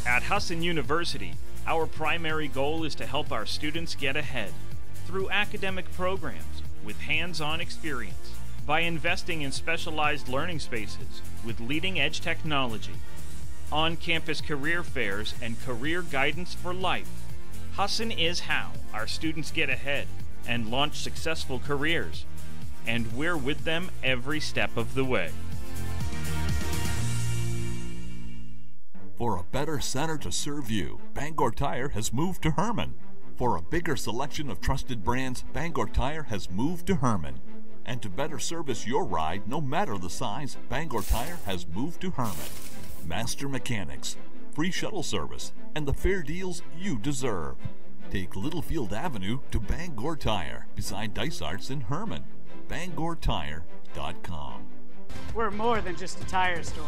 At Husson University, our primary goal is to help our students get ahead through academic programs with hands-on experience, by investing in specialized learning spaces with leading-edge technology, on-campus career fairs, and career guidance for life. Husson is how our students get ahead and launch successful careers, and we're with them every step of the way. For a better center to serve you, Bangor Tire has moved to Herman. For a bigger selection of trusted brands, Bangor Tire has moved to Herman. And to better service your ride, no matter the size, Bangor Tire has moved to Herman. Master Mechanics, free shuttle service, and the fair deals you deserve. Take Littlefield Avenue to Bangor Tire, beside Dice Arts in Herman. BangorTire.com. We're more than just a tire store.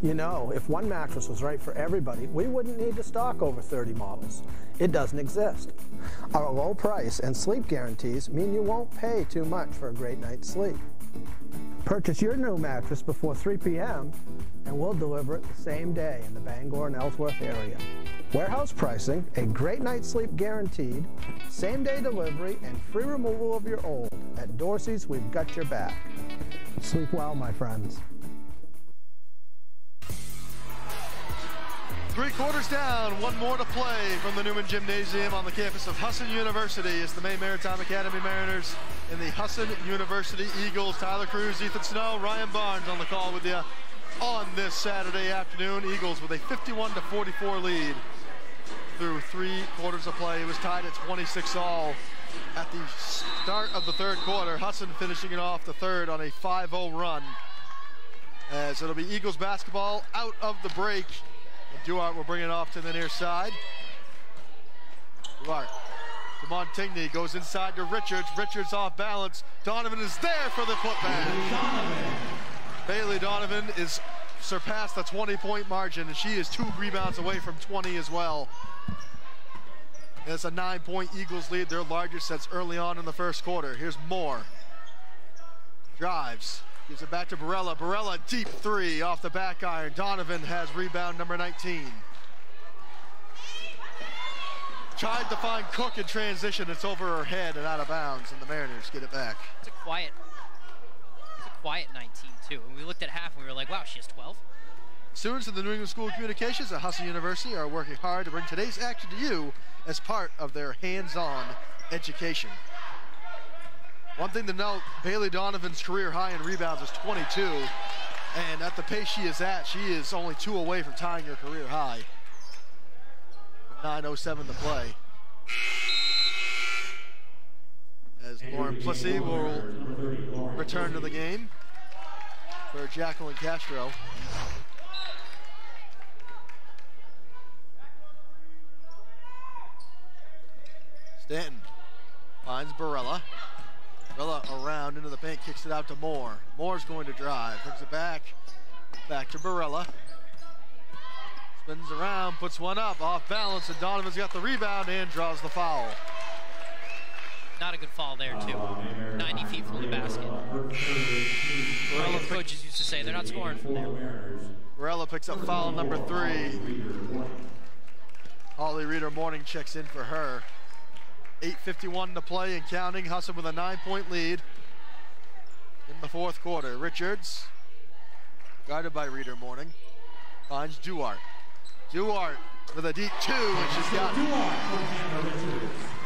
You know, if one mattress was right for everybody, we wouldn't need to stock over 30 models. It doesn't exist. Our low price and sleep guarantees mean you won't pay too much for a great night's sleep. Purchase your new mattress before 3 p.m. and we'll deliver it the same day in the Bangor and Ellsworth area. Warehouse pricing, a great night's sleep guaranteed, same-day delivery, and free removal of your old. At Dorsey's, we've got your back. Sleep well, my friends. 3 quarters down, one more to play from the Newman Gymnasium on the campus of Husson University. It's the Maine Maritime Academy Mariners and the Husson University Eagles. Tyler Cruz, Ethan Snow, Ryan Barnes on the call with you on this Saturday afternoon. Eagles with a 51-44 lead through 3 quarters of play. It was tied at 26-all at the start of the third quarter. Husson finishing it off the third on a 5-0 run. As it'll be Eagles basketball out of the break. Duarte will bring it off to the near side. Duarte to Montigny, goes inside to Richards. Richards off balance. Donovan is there for the putback. Bailey Donovan is surpassed the 20-point margin, and she is 2 rebounds away from 20 as well. And it's a 9-point Eagles lead, their largest since early on in the first quarter. Here's Moore. Drives. Gives it back to Barella. Barella, deep 3 off the back iron. Donovan has rebound number 19. Tried to find Cook in transition. It's over her head and out of bounds, and the Mariners get it back. It's a quiet 19, too. When we looked at half, we were like, wow, she has 12. Students of the New England School of Communications at Husson University are working hard to bring today's action to you as part of their hands-on education. One thing to note, Bailey Donovan's career high in rebounds is 22, and at the pace she is at, she is only 2 away from tying her career high. 9:07 to play. As Lauren Plessy will return to the game for Jacqueline Castro. Stanton finds Barella. Barella around into the paint, kicks it out to Moore. Moore's going to drive, brings it back to Barella. Spins around, puts one up, off balance, and Donovan's got the rebound and draws the foul. Not a good foul there, too. 90 feet from the basket. Coaches used to say they're not scoring from there. Barella picks up foul number 3. Holly Reeder Morning checks in for her. 8:51 to play and counting. Husson with a 9-point lead in the fourth quarter. Richards, guarded by Reeder Morning, finds Duarte. Duarte with a deep 2, and she's got it.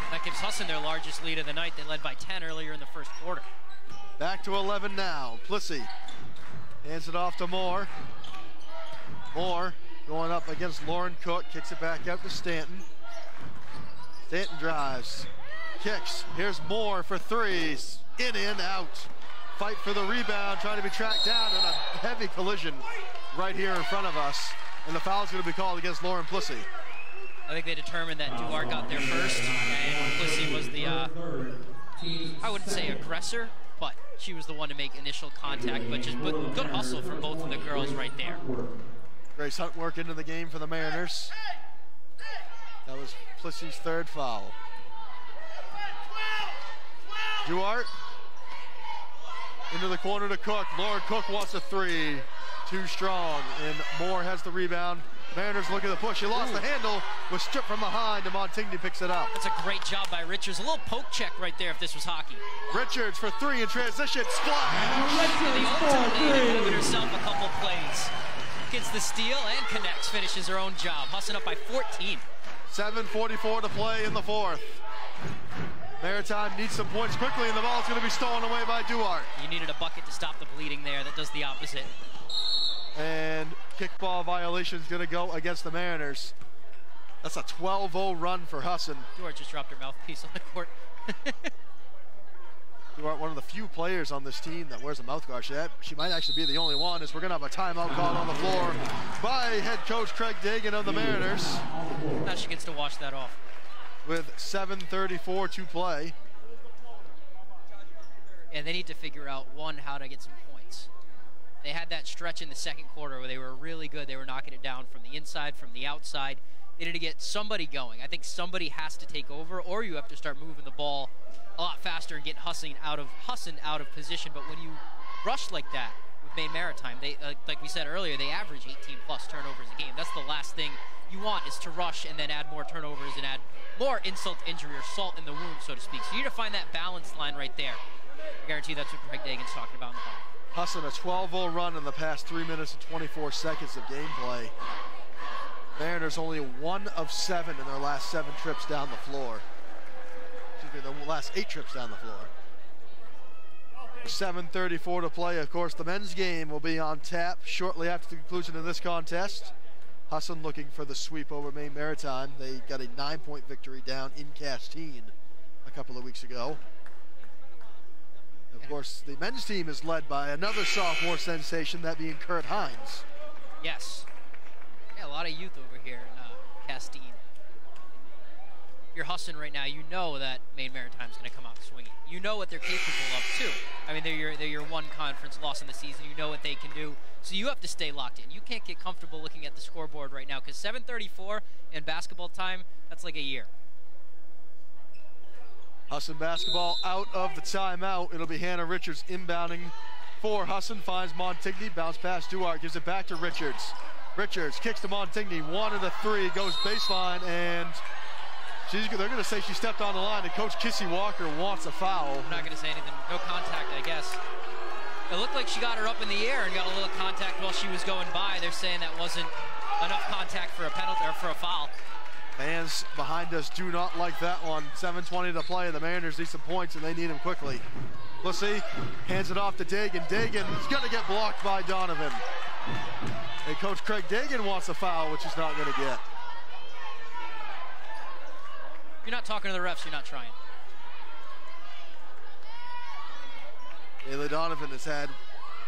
That gives Husson their largest lead of the night. They led by 10 earlier in the first quarter. Back to 11 now. Plessy hands it off to Moore. Moore going up against Lauren Cook, kicks it back out to Stanton. Stanton drives, kicks. Here's Moore for 3. In and out. Fight for the rebound, trying to be tracked down, and a heavy collision right here in front of us. And the foul's going to be called against Lauren Plessy. I think they determined that Duarte got there first, and Plessy was the, I wouldn't say aggressor, but she was the one to make initial contact. But good hustle from both of the girls right there. Grace Hunt work into the game for the Mariners. That was Plessy's 3rd foul. Duarte into the corner to Cook. Lauren Cook wants a 3. Too strong, and Moore has the rebound. Mariners look at the push. She lost the handle, was stripped from behind, and Montigny picks it up. That's a great job by Richards. A little poke check right there if this was hockey. Richards for 3 in transition. Splash! The ultimate moving herself a couple plays. Gets the steal and connects, finishes her own job. Husson up by 14. 7:44 to play in the fourth. Maritime needs some points quickly, and the ball's going to be stolen away by Duarte. You needed a bucket to stop the bleeding there. That does the opposite. And kickball violation is going to go against the Mariners. That's a 12-0 run for Husson. Duart just dropped her mouthpiece on the court. Duart, one of the few players on this team that wears a mouthguard. She might actually be the only one, as we're going to have a timeout call on the floor by head coach Craig Dagan of the Mariners. Now she gets to wash that off. With 7:34 to play. And they need to figure out, one, how to get some points. They had that stretch in the second quarter where they were really good. They were knocking it down from the inside, from the outside. They need to get somebody going. I think somebody has to take over, or you have to start moving the ball a lot faster and get Husson out of position. But when you rush like that with Maine Maritime, they like we said earlier, they average 18+ turnovers a game. That's the last thing you want, is to rush and then add more turnovers and add more insult to injury or salt in the wound, so to speak. So you need to find that balance line right there. I guarantee that's what Craig Dagan's talking about in the hall. Husson, a 12-0 run in the past 3 minutes and 24 seconds of gameplay. Mariners only 1 of 7 in their last 7 trips down the floor. Excuse me, the last 8 trips down the floor. 7:34 to play. Of course, the men's game will be on tap shortly after the conclusion of this contest. Husson looking for the sweep over Maine Maritime. They got a 9-point victory down in Castine a couple of weeks ago. Of course, the men's team is led by another sophomore sensation, that being Kurt Hines. Yes. Yeah, a lot of youth over here in Castine. If you're Husson right now, you know that Maine Maritime's going to come out swinging. You know what they're capable of, too. I mean, they're your one conference loss in the season. You know what they can do. So you have to stay locked in. You can't get comfortable looking at the scoreboard right now, because 7:34 in basketball time, that's like a year. Husson basketball out of the timeout. It'll be Hannah Richards inbounding for Husson. Finds Montigny, bounce pass Duart, gives it back to Richards. Richards kicks to Montigny, 1 and a 3, goes baseline, and they're going to say she stepped on the line, and Coach Kissy Walker wants a foul. I'm not going to say anything. No contact, I guess. It looked like she got her up in the air and got a little contact while she was going by. They're saying that wasn't enough contact for a penalty or for a foul. Fans behind us do not like that one. 7:20 to play. The Mariners need some points, and they need them quickly. Plessy hands it off to Dagan. Dagan's going to get blocked by Donovan. And Coach Craig Dagan wants a foul, which he's not going to get. If you're not talking to the refs, you're not trying. Ayla Donovan has had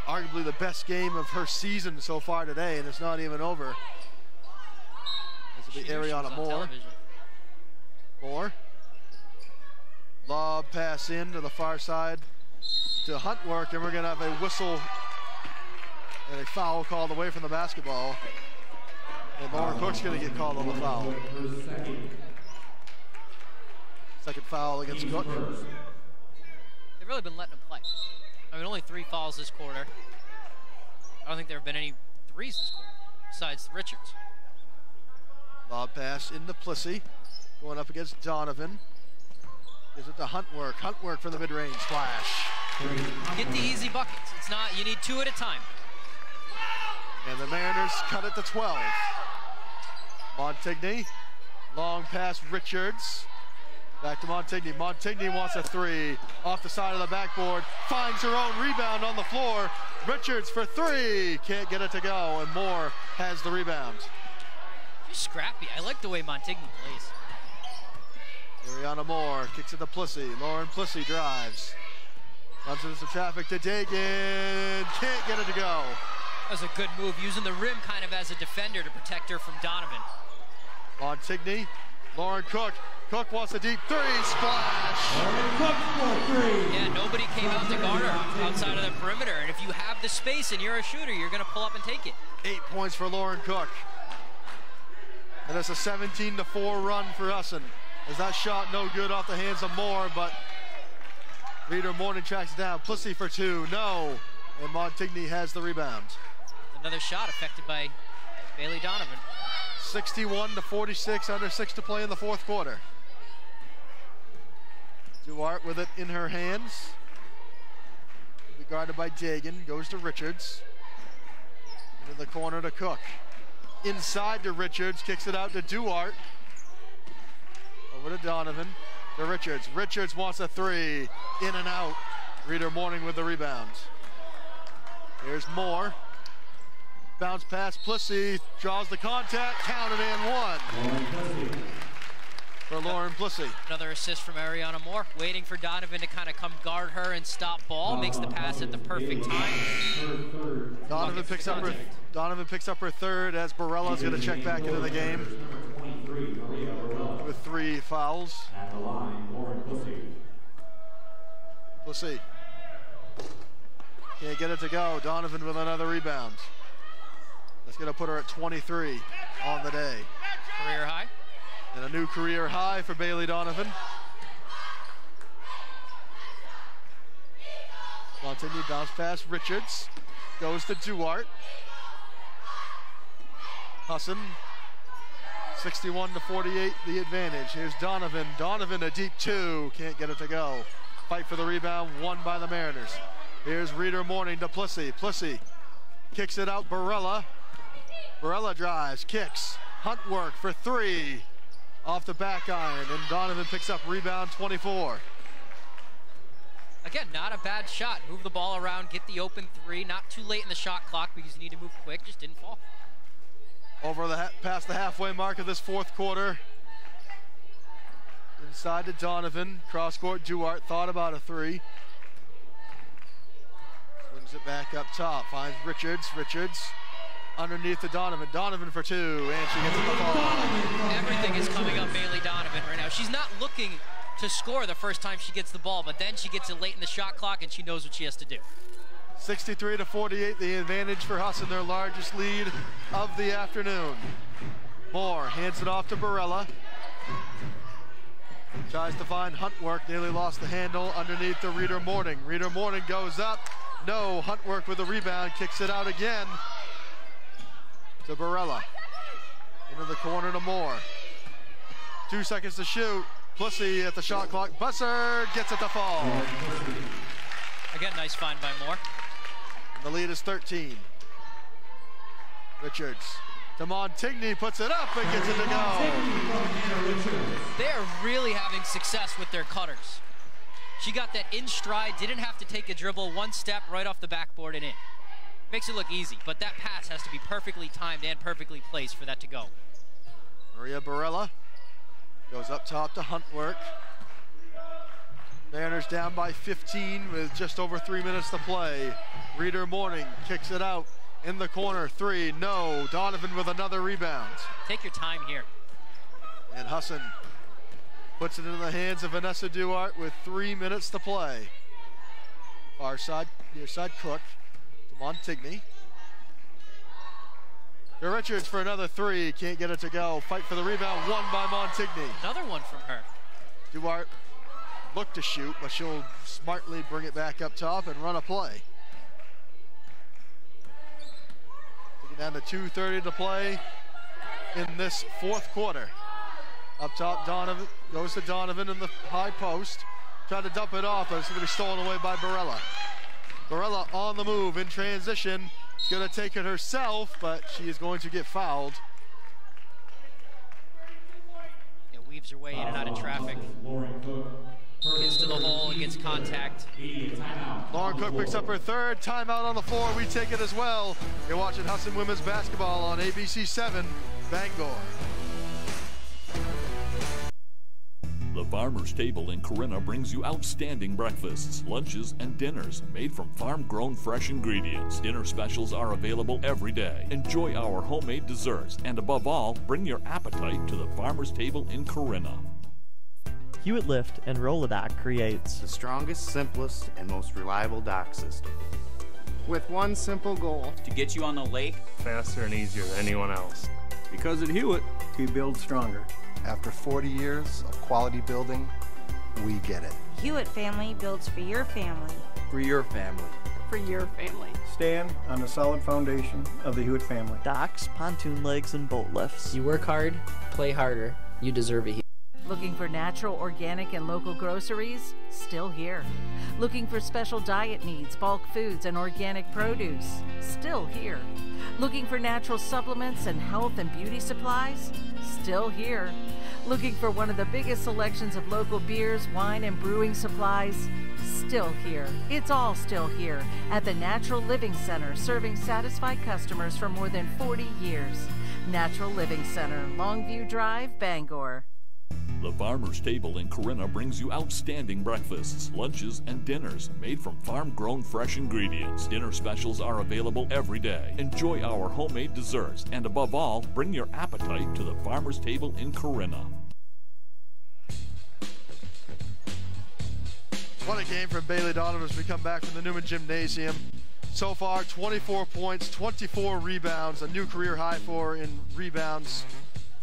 arguably the best game of her season so far today, and it's not even over. This will be Ariana Moore. Lob pass in to the far side to Huntwork, and we're going to have a whistle and a foul called away from the basketball. And Lauren Cook's going to get called on the foul. Second foul against Cook. They've really been letting them play. I mean, only 3 fouls this quarter. I don't think there have been any 3s this quarter, besides Richards. Lob pass into Plessy, going up against Donovan. Gives it to Huntwork. Huntwork from the mid-range splash. Get the easy buckets. It's not, you need 2 at a time. And the Mariners cut it to 12. Montigny, long pass Richards. Back to Montigny. Montigny wants a 3 off the side of the backboard. Finds her own rebound on the floor. Richards for 3. Can't get it to go, and Moore has the rebound. She's scrappy. I like the way Montigny plays. Ariana Moore kicks it to Plessy. Lauren Plessy drives. Runs into some traffic to Dagan. Can't get it to go. That was a good move, using the rim kind of as a defender to protect her from Donovan. Montigny. Lauren Cook. Cook wants a deep 3. Splash. Cook for 3. Yeah, nobody came out to guard her outside of the perimeter. And if you have the space and you're a shooter, you're going to pull up and take it. 8 points for Lauren Cook. And it's a 17-4 run for Husson. As that shot no good off the hands of Moore, but Reader Morning tracks it down. Plessy for 2, no. And Montigny has the rebound. Another shot affected by Bailey Donovan. 61-46, under 6 to play in the fourth quarter. Duart with it in her hands. Guarded by Dagan, goes to Richards. Into the corner to Cook. Inside to Richards, kicks it out to Duart. Over to Donovan, to Richards. Richards wants a 3, in and out. Reader Morning with the rebound. Here's Moore. Bounce pass, Plissy draws the contact, counted and one. For Lauren Plissy. Another assist from Ariana Moore, waiting for Donovan to kind of come guard her and stop ball. Makes the pass at the perfect time. Donovan picks up her third as Barella's going to check back into the game with 3 fouls. Plissy can't get it to go. Donovan with another rebound. That's going to put her at 23 on the day. Career high. And a new career high for Bailey Donovan. Continue, bounce pass, Richards. Goes to Duarte. Husson, 61-48, the advantage. Here's Donovan. Donovan, a deep 2. Can't get it to go. Fight for the rebound, won by the Mariners. Here's Reader Morning to Plissy. Plissy kicks it out, Barella. Barella drives, kicks. Hunt work for 3. Off the back iron, and Donovan picks up rebound 24. Again, not a bad shot. Move the ball around, get the open 3. Not too late in the shot clock because you need to move quick. Just didn't fall. Over past the halfway mark of this 4th quarter. Inside to Donovan. Cross court, Duarte thought about a 3. Swings it back up top. Finds Richards. Richards underneath to Donovan. Donovan for 2, and she gets the ball. Everything is coming up Bailey Donovan right now. She's not looking to score the first time she gets the ball, but then she gets it late in the shot clock and she knows what she has to do. 63-48, the advantage for Husson, their largest lead of the afternoon. Moore hands it off to Barella. Tries to find Hunt work, nearly lost the handle underneath to Reader Morning. Reader Morning goes up. No, Hunt work with a rebound, kicks it out again to Barella. Into the corner to Moore. 2 seconds to shoot. Plissy at the shot clock. Busser gets it to fall. Again, nice find by Moore. The lead is 13. Richards to Montigny, puts it up and gets it to go. They are really having success with their cutters. She got that in stride, didn't have to take a dribble, 1 step right off the backboard and in. Makes it look easy, but that pass has to be perfectly timed and perfectly placed for that to go. Maria Barella goes up top to Hunt work. Mariners down by 15 with just over 3 minutes to play. Reader Morning kicks it out in the corner. 3, no. Donovan with another rebound. Take your time here. And Husson puts it into the hands of Vanessa Duarte with 3 minutes to play. Far side, near side Cook. Montigny. To Richards for another 3, can't get it to go. Fight for the rebound, won by Montigny. Another one from her. Duarte looked to shoot, but she'll smartly bring it back up top and run a play. Take it down to 2:30 to play in this 4th quarter. Up top, Donovan goes to Donovan in the high post. Trying to dump it off, but it's going to be stolen away by Barella. Barella on the move in transition. She's going to take it herself, but she is going to get fouled. It weaves her way in and out of traffic. Gets to the hole and gets contact. Lauren Cook picks up her 3rd. Timeout on the floor. We take it as well. You're watching Husson Women's Basketball on ABC 7, Bangor. The Farmer's Table in Corinna brings you outstanding breakfasts, lunches, and dinners made from farm-grown fresh ingredients. Dinner specials are available every day. Enjoy our homemade desserts, and above all, bring your appetite to the Farmer's Table in Corinna. Hewitt Lift and Rolodoc creates the strongest, simplest, and most reliable dock system. With one simple goal: to get you on the lake faster and easier than anyone else. Because at Hewitt, we build stronger. After 40 years of quality building, we get it. Hewitt family builds for your family. For your family. For your family. Stand on the solid foundation of the Hewitt family. docks, pontoon legs, and boat lifts. You work hard, play harder. You deserve a Hewitt. Looking for natural, organic, and local groceries? Still here. Looking for special diet needs, bulk foods, and organic produce? Still here. Looking for natural supplements and health and beauty supplies? Still here. Looking for one of the biggest selections of local beers, wine, and brewing supplies? Still here. It's all still here at the Natural Living Center, serving satisfied customers for more than 40 years. Natural Living Center, Longview Drive, Bangor. The Farmer's Table in Corinna brings you outstanding breakfasts, lunches, and dinners made from farm-grown fresh ingredients. Dinner specials are available every day. Enjoy our homemade desserts, and above all, bring your appetite to the Farmer's Table in Corinna. What a game from Bailey Donovan as we come back from the Newman Gymnasium. So far, 24 points, 24 rebounds, a new career high for in rebounds.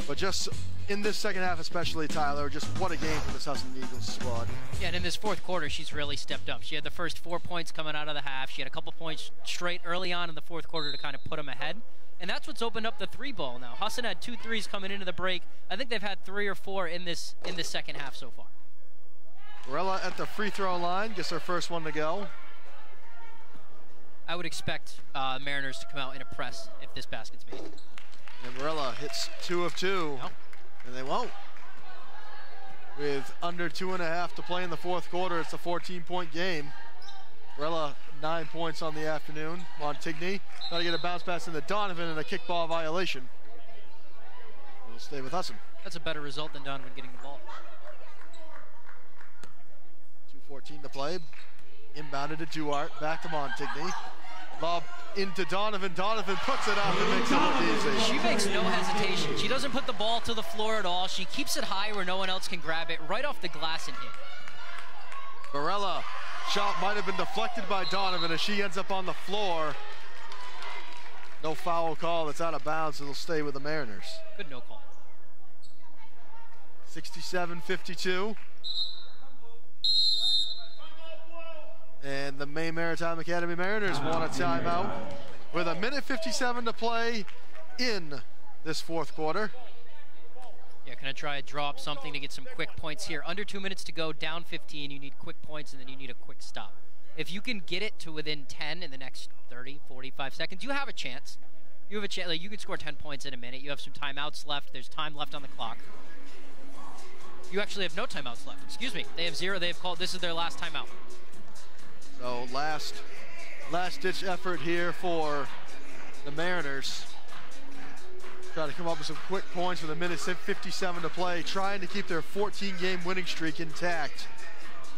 But just in this second half especially, Tyler, just what a game from this Husson Eagles squad. Yeah, and in this fourth quarter, she's really stepped up. She had the first 4 points coming out of the half. She had a couple points straight early on in the fourth quarter to kind of put them ahead. And that's what's opened up the three ball now. Husson had 2 threes coming into the break. I think they've had 3 or 4 in this second half so far. Barella at the free throw line, gets her first one to go. I would expect Mariners to come out in a press if this basket's made. And Barella hits 2 of 2, Nope. And they won't. With under 2.5 to play in the fourth quarter, it's a 14-point game. Barella 9 points on the afternoon. Montigny trying to get a bounce pass into Donovan and a kickball violation. It'll stay with Husson. That's a better result than Donovan getting the ball. 2:14 to play. Inbounded to Duarte, back to Montigny. Lob into Donovan. Donovan puts it out and makes it look easy. She makes no hesitation. She doesn't put the ball to the floor at all. She keeps it high where no one else can grab it, right off the glass and in. Barella, shot might have been deflected by Donovan as she ends up on the floor. No foul call, it's out of bounds. It'll stay with the Mariners. Good no call. 67-52. And the Maine Maritime Academy Mariners want a timeout with 1:57 to play in this fourth quarter. Yeah, can I try to draw up something to get some quick points here? Under 2 minutes to go, down 15, you need quick points, and then you need a quick stop. If you can get it to within 10 in the next 30, 45 seconds, you have a chance. You have a chance. Like, you can score 10 points in a minute. You have some timeouts left. There's time left on the clock. You actually have no timeouts left. Excuse me. They have 0. They have called. This is their last timeout. So last-ditch effort here for the Mariners. Try to come up with some quick points with 1:57 to play, trying to keep their 14-game winning streak intact.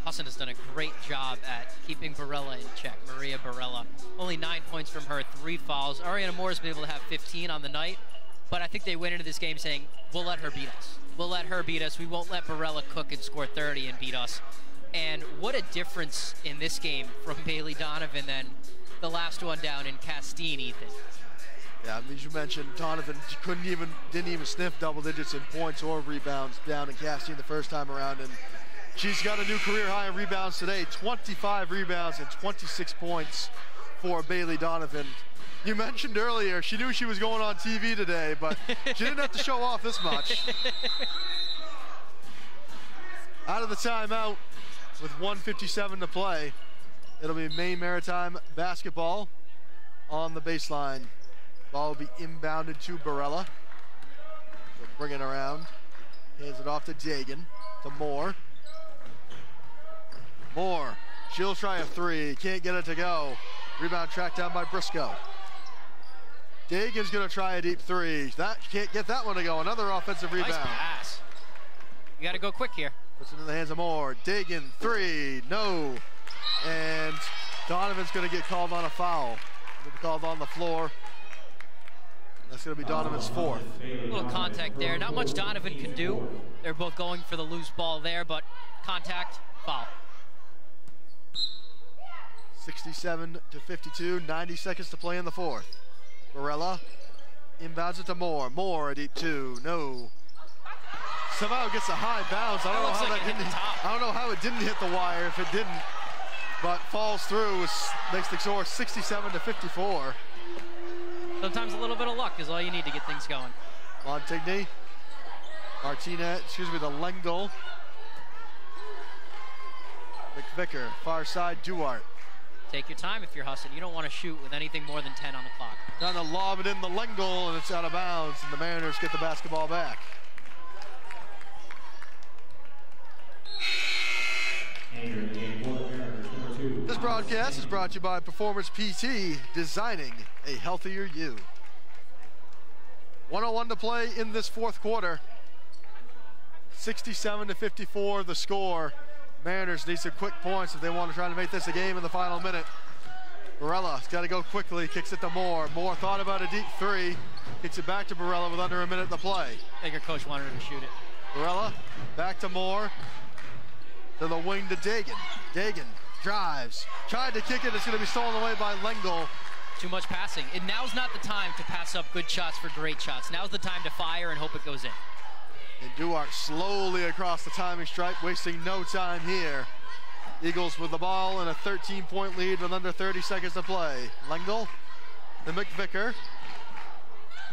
Husson has done a great job at keeping Barella in check. Maria Barella, only 9 points from her, 3 fouls. Ariana Moore has been able to have 15 on the night, but I think they went into this game saying, we'll let her beat us. We'll let her beat us. We won't let Barella cook and score 30 and beat us. And what a difference in this game from Bailey Donovan than the last one down in Castine, Ethan. Yeah, as you mentioned, Donovan didn't even sniff double digits in points or rebounds down in Castine the first time around, and she's got a new career high in rebounds today. 25 rebounds and 26 points for Bailey Donovan. You mentioned earlier she knew she was going on TV today, but she didn't have to show off this much. Out of the timeout with 1:57 to play, it'll be Maine Maritime basketball on the baseline. Ball will be inbounded to Barella. She'll bring it around. Hands it off to Dagan. To Moore. Moore. She'll try a 3. Can't get it to go. Rebound tracked down by Briscoe. Dagan's going to try a deep 3. That can't get that one to go. Another offensive rebound. Nice pass. You got to go quick here. Puts it in the hands of Moore. Dagan, 3. No. And Donovan's going to get called on a foul. He'll be called on the floor. That's going to be Donovan's 4th. A little contact there. Not much Donovan can do. They're both going for the loose ball there, but contact, foul. 67-52, 90 seconds to play in the fourth. Barella inbounds it to Moore. Moore, a deep 2, no. Somehow gets a high bounce. I don't know how it didn't hit the wire if it didn't, but falls through, makes the score 67-54. Sometimes a little bit of luck is all you need to get things going. Montigny, the Lengel. McVicker, far side, Duarte. Take your time if you're Husson. You don't want to shoot with anything more than 10 on the clock. Trying to lob it in the Lengel, and it's out of bounds, and the Mariners get the basketball back. This broadcast is brought to you by Performance PT, designing a healthier you. 1:01 to play in this fourth quarter. 67-54 the score. Mariners need some quick points if they want to try to make this a game in the final minute. Barella has got to go quickly, kicks it to Moore. Moore thought about a deep three, kicks it back to Barella with under a minute to play. I think her coach wanted her to shoot it. Barella back to Moore, to the wing to Dagan. Dagan drives, tried to kick it, it's going to be stolen away by Lengel. Too much passing. And now's not the time to pass up good shots for great shots. Now's the time to fire and hope it goes in. And Duarte slowly across the timing stripe, wasting no time here. Eagles with the ball and a 13-point lead with under 30 seconds to play. Lengel, the McVicker.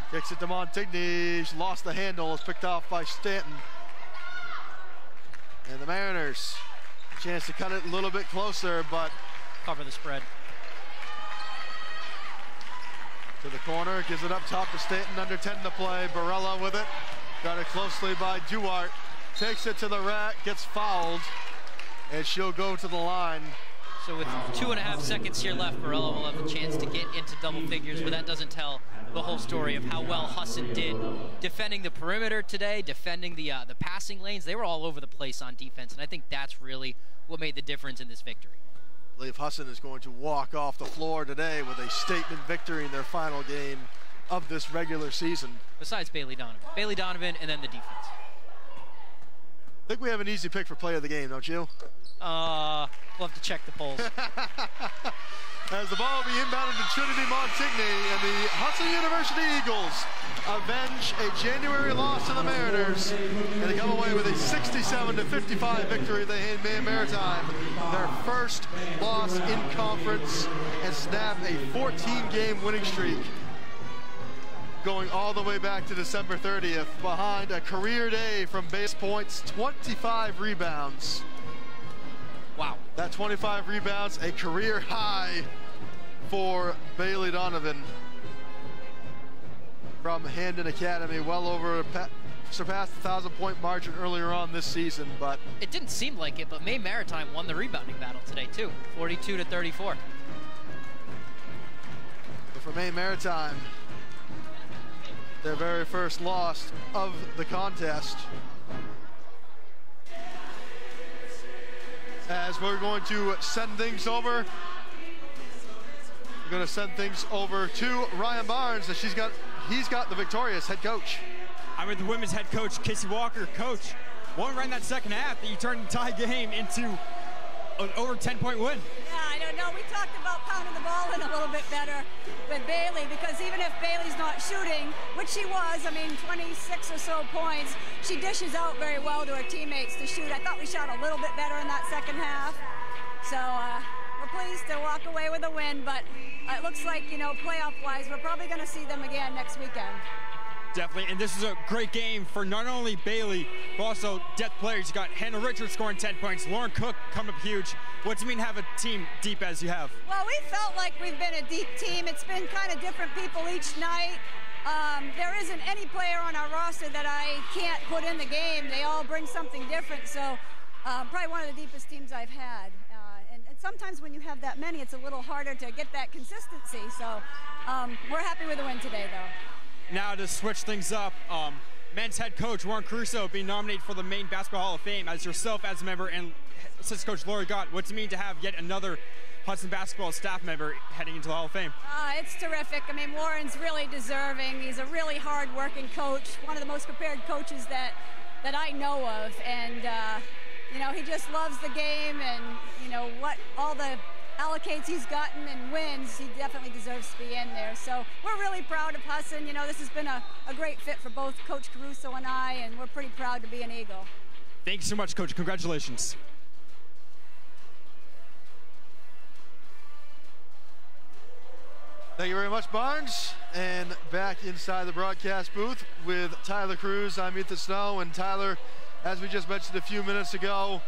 Kicks it to Montigny, lost the handle, is picked off by Stanton. And the Mariners, chance to cut it a little bit closer, but cover the spread. To the corner, gives it up top to Stanton, under 10 to play. Barella with it, got it closely by Duarte. Takes it to the rack, gets fouled, and she'll go to the line. So with 2.5 seconds here left, Barella will have a chance to get into double figures, but that doesn't tell the whole story of how well Husson did defending the perimeter today, defending the passing lanes. They were all over the place on defense, and I think that's really what made the difference in this victory. I believe Husson is going to walk off the floor today with a statement victory in their final game of this regular season. Besides Bailey Donovan. Bailey Donovan and then the defense. I think we have an easy pick for play of the game, don't you? We'll have to check the polls. As the ball will be inbounded to Trinity Montigny, and the Hudson University Eagles avenge a January loss to the Mariners, and they come away with a 67-55 victory. They hand Maine Maritime their first loss in conference and snap a 14-game winning streak, going all the way back to December 30th, behind a career day from base points, 25 rebounds. Wow. That 25 rebounds, a career high for Bailey Donovan from Handon Academy, well over, surpassed the 1,000-point margin earlier on this season, but it didn't seem like it, but Maine Maritime won the rebounding battle today too, 42-34. But for Maine Maritime, their very first loss of the contest. As we're going to send things over, we're going to send things over to Ryan Barnes, as he's got the victorious head coach. I'm with the women's head coach, Casey Walker. Coach, one right in that second half that you turned the tie game into an over 10-point win. Yeah, I don't know. We talked about pounding the ball in a little bit better with Bailey, because even if Bailey's not shooting, which she was, I mean, 26 or so points, she dishes out very well to her teammates to shoot. I thought we shot a little bit better in that second half. So we're pleased to walk away with a win, but it looks like, you know, playoff-wise, we're probably going to see them again next weekend. Definitely, and this is a great game for not only Bailey, but also depth players. You got Hannah Richards scoring 10 points, Lauren Cook coming up huge. What does it mean to have a team deep as you have? Well, we felt like we've been a deep team. It's been kind of different people each night. There isn't any player on our roster that I can't put in the game. They all bring something different, so probably one of the deepest teams I've had. And sometimes when you have that many, it's a little harder to get that consistency. So we're happy with the win today, though. Now to switch things up, men's head coach Warren Caruso being nominated for the Maine Basketball Hall of Fame, as yourself as a member and assistant coach Lori Gott. What's it mean to have yet another Hudson basketball staff member heading into the Hall of Fame? It's terrific. I mean, Warren's really deserving. He's a really hard-working coach, one of the most prepared coaches that I know of, and you know, he just loves the game, and you know what all the allocates he's gotten and wins, he definitely deserves to be in there. So we're really proud of Husson. You know, this has been a great fit for both Coach Caruso and I, and we're pretty proud to be an Eagle. Thank you so much, Coach. Congratulations. Thank you very much, Barnes. And back inside the broadcast booth with Tyler Cruz, I'm Ethan Snow. And Tyler, as we just mentioned a few minutes ago,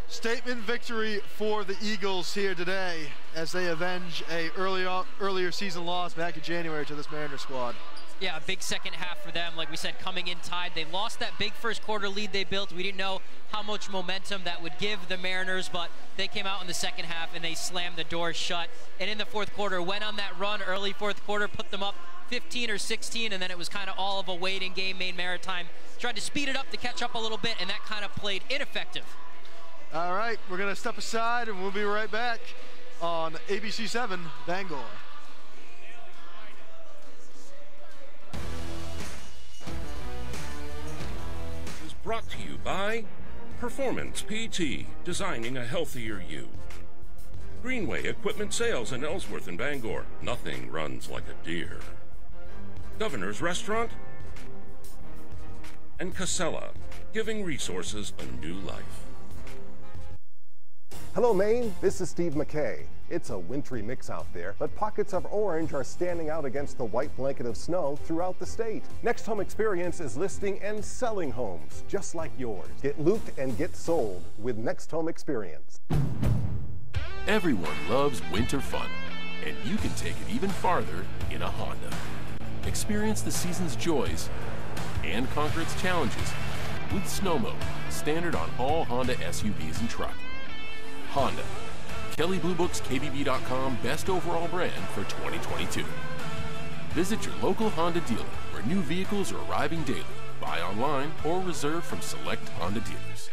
statement victory for the Eagles here today as they avenge a earlier season loss back in January to this Mariners squad. Yeah, a big second half for them. Like we said, coming in tied. They lost that big first quarter lead they built. We didn't know how much momentum that would give the Mariners, but they came out in the second half and they slammed the door shut. And in the fourth quarter, went on that run early fourth quarter, put them up 15 or 16, and then it was kind of all of a waiting game. Maine Maritime tried to speed it up to catch up a little bit, and that kind of played ineffective. All right, we're going to step aside, and we'll be right back on ABC 7 Bangor. Is brought to you by Performance PT, designing a healthier you. Greenway Equipment Sales in Ellsworth and Bangor. Nothing runs like a deer. Governor's Restaurant. And Casella, giving resources a new life. Hello, Maine. This is Steve McKay. It's a wintry mix out there, but pockets of orange are standing out against the white blanket of snow throughout the state. Next Home Experience is listing and selling homes just like yours. Get looped and get sold with Next Home Experience. Everyone loves winter fun, and you can take it even farther in a Honda. Experience the season's joys and conquer its challenges with Snow Mode, standard on all Honda SUVs and truck. Honda, Kelley Blue Book's KBB.com best overall brand for 2022. Visit your local Honda dealer where new vehicles are arriving daily. Buy online or reserve from select Honda dealers.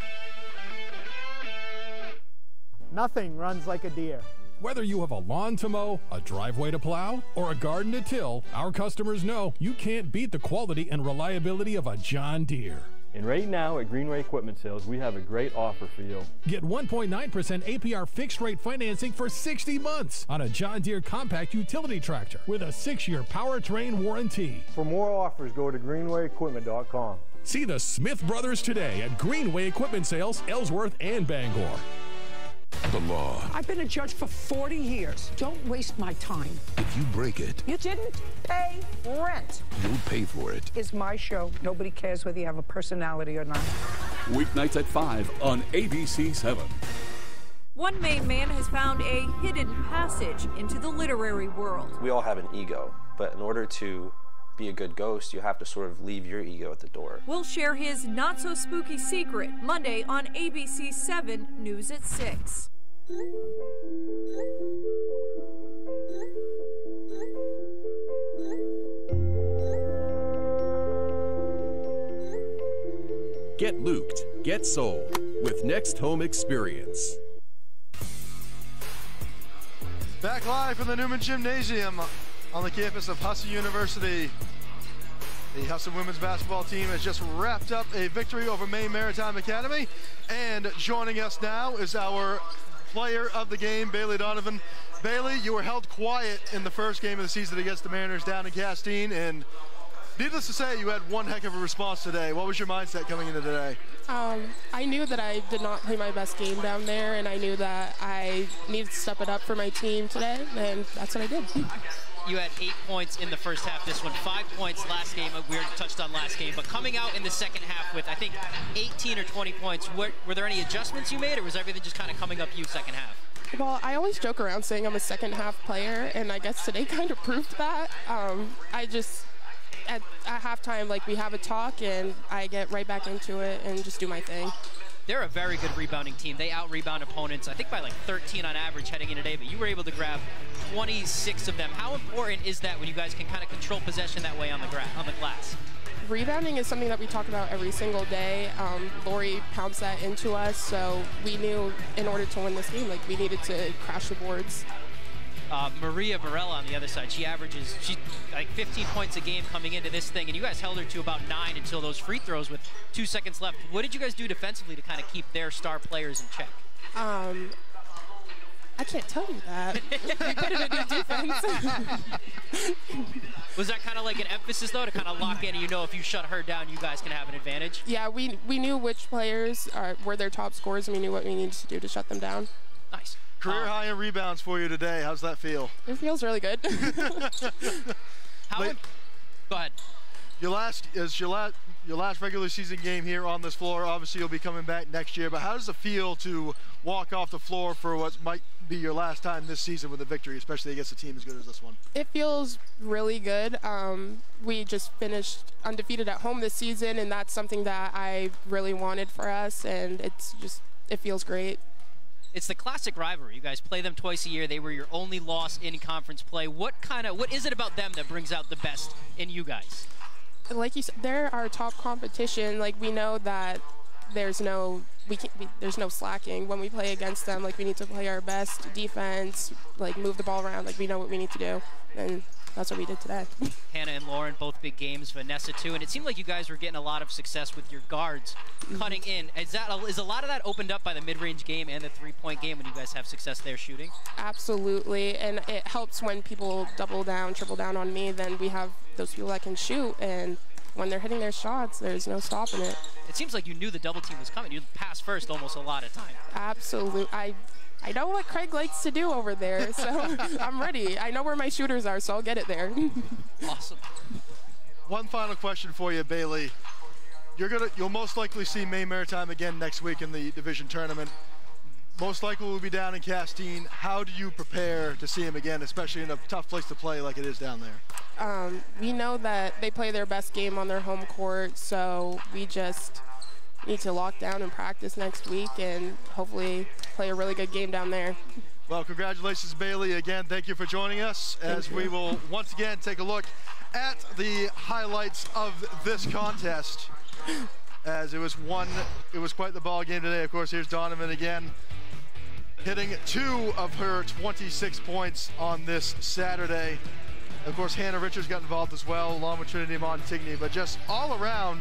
Nothing runs like a deer. Whether you have a lawn to mow, a driveway to plow, or a garden to till, our customers know you can't beat the quality and reliability of a John Deere. And right now at Greenway Equipment Sales, we have a great offer for you. Get 1.9% APR fixed rate financing for 60 months on a John Deere compact utility tractor with a 6-year powertrain warranty. For more offers, go to greenwayequipment.com. See the Smith Brothers today at Greenway Equipment Sales, Ellsworth and Bangor. The law. I've been a judge for 40 years. Don't waste my time. If you break it, you didn't pay rent. You'll pay for it. It's my show. Nobody cares whether you have a personality or not. Weeknights at 5 on ABC 7. One Maine man has found a hidden passage into the literary world. We all have an ego, but in order to be a good ghost, you have to sort of leave your ego at the door. We'll share his not-so-spooky secret Monday on ABC 7 News at 6. Get looped, get sold with Next Home Experience. Back live from the Newman Gymnasium on the campus of Husson University. The Husson women's basketball team has just wrapped up a victory over Maine Maritime Academy. And joining us now is our player of the game, Bailey Donovan. Bailey, you were held quiet in the first game of the season against the Mariners down in Castine, and needless to say, you had one heck of a response today. What was your mindset coming into today? I knew that I did not play my best game down there, and I knew that I needed to step it up for my team today, and that's what I did. You had 8 points in the first half. This one, 5 points last game. We already touched on last game, but coming out in the second half with, I think, 18 or 20 points. Were there any adjustments you made, or was everything just kind of coming up you second half? Well, I always joke around saying I'm a second half player, and I guess today kind of proved that. I just, at halftime, like, we have a talk, and I get right back into it and just do my thing. They're a very good rebounding team. They out-rebound opponents, I think, by like 13 on average heading in today, but you were able to grab 26 of them. How important is that when you guys can kind of control possession that way on the glass? Rebounding is something that we talk about every single day. Lori pounds that into us, so we knew in order to win this game, like, we needed to crash the boards. Maria Varela on the other side, she's like 15 points a game coming into this thing, and you guys held her to about 9 until those free throws with 2 seconds left. What did you guys do defensively to kind of keep their star players in check? I can't tell you that. We put in a new defense. Was that kind of like an emphasis, though, to kind of lock in, and you know if you shut her down, you guys can have an advantage? Yeah, we knew which players were their top scorers, and we knew what we needed to do to shut them down. Nice. Career high in rebounds for you today. How's that feel? It feels really good. Go ahead. Your last regular season game here on this floor. Obviously, you'll be coming back next year. But how does it feel to walk off the floor for what might be your last time this season with a victory, especially against a team as good as this one? It feels really good. We just finished undefeated at home this season, and that's something that I really wanted for us, and it feels great. It's the classic rivalry. You guys play them twice a year. They were your only loss in conference play. What is it about them that brings out the best in you guys? Like you said, they're our top competition. Like, we know that there's no slacking when we play against them. Like, we need to play our best defense, like move the ball around. Like, we know what we need to do, and that's what we did today. Hannah and Lauren, both big games. Vanessa too, and it seemed like you guys were getting a lot of success with your guards cutting in. Is a lot of that opened up by the mid-range game and the three-point game when you guys have success there shooting? Absolutely, and it helps when people double down, triple down on me. Then we have those people that can shoot, and when they're hitting their shots, there's no stopping it. It seems like you knew the double team was coming. You passed first almost a lot of time. Absolutely. I know what Craig likes to do over there, so I'm ready. I know where my shooters are, so I'll get it there. Awesome. One final question for you, Bailey. You'll most likely see Maine Maritime again next week in the division tournament. Most likely we'll be down in Castine. How do you prepare to see him again, especially in a tough place to play like it is down there? We know that they play their best game on their home court, so we just need to lock down and practice next week and hopefully play a really good game down there. Well, congratulations, Bailey. Again, thank you for joining us as we will once again take a look at the highlights of this contest. As it was quite the ball game today. Of course, here's Donovan again, hitting 2 of her 26 points on this Saturday. Of course, Hannah Richards got involved as well, along with Trinity Montigny. But just all around,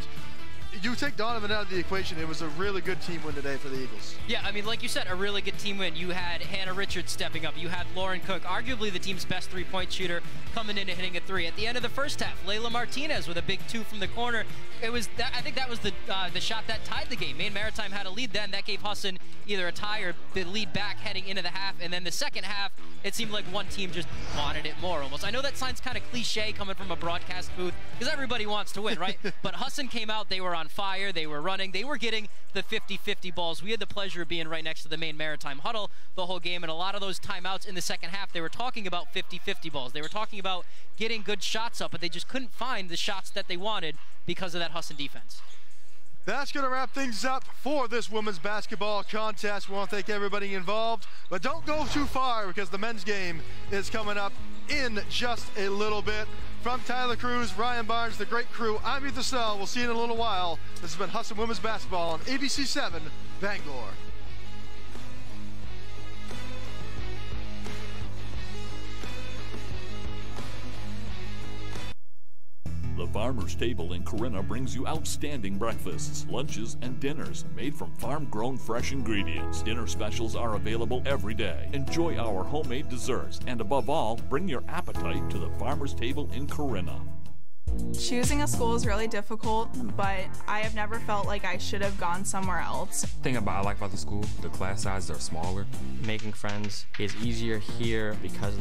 you take Donovan out of the equation, it was a really good team win today for the Eagles. Yeah, I mean, like you said, a really good team win. You had Hannah Richards stepping up. You had Lauren Cook, arguably the team's best three-point shooter, coming in and hitting a 3. At the end of the first half, Layla Martinez with a big 2 from the corner. I think that was the shot that tied the game. Maine Maritime had a lead then. That gave Husson either a tie or the lead back heading into the half. And then the second half, it seemed like one team just wanted it more almost. I know that sounds kind of cliche coming from a broadcast booth because everybody wants to win, right? But Husson came out. They were on fire. They were running. They were getting the 50-50 balls. We had the pleasure of being right next to the Maine Maritime huddle the whole game. And a lot of those timeouts in the second half, they were talking about 50-50 balls. They were talking about getting good shots up, but they just couldn't find the shots that they wanted because of that Husson defense. That's going to wrap things up for this women's basketball contest. We want to thank everybody involved, but don't go too far because the men's game is coming up in just a little bit. From Tyler Cruz, Ryan Barnes, the great crew, I'm Ethan Snell. We'll see you in a little while. This has been Husson Women's Basketball on ABC 7 Bangor. The Farmer's Table in Corinna brings you outstanding breakfasts, lunches, and dinners made from farm-grown fresh ingredients. Dinner specials are available every day. Enjoy our homemade desserts, and above all, bring your appetite to the Farmer's Table in Corinna. Choosing a school is really difficult, but I have never felt like I should have gone somewhere else. The thing I like about the school, the class sizes are smaller. Making friends is easier here because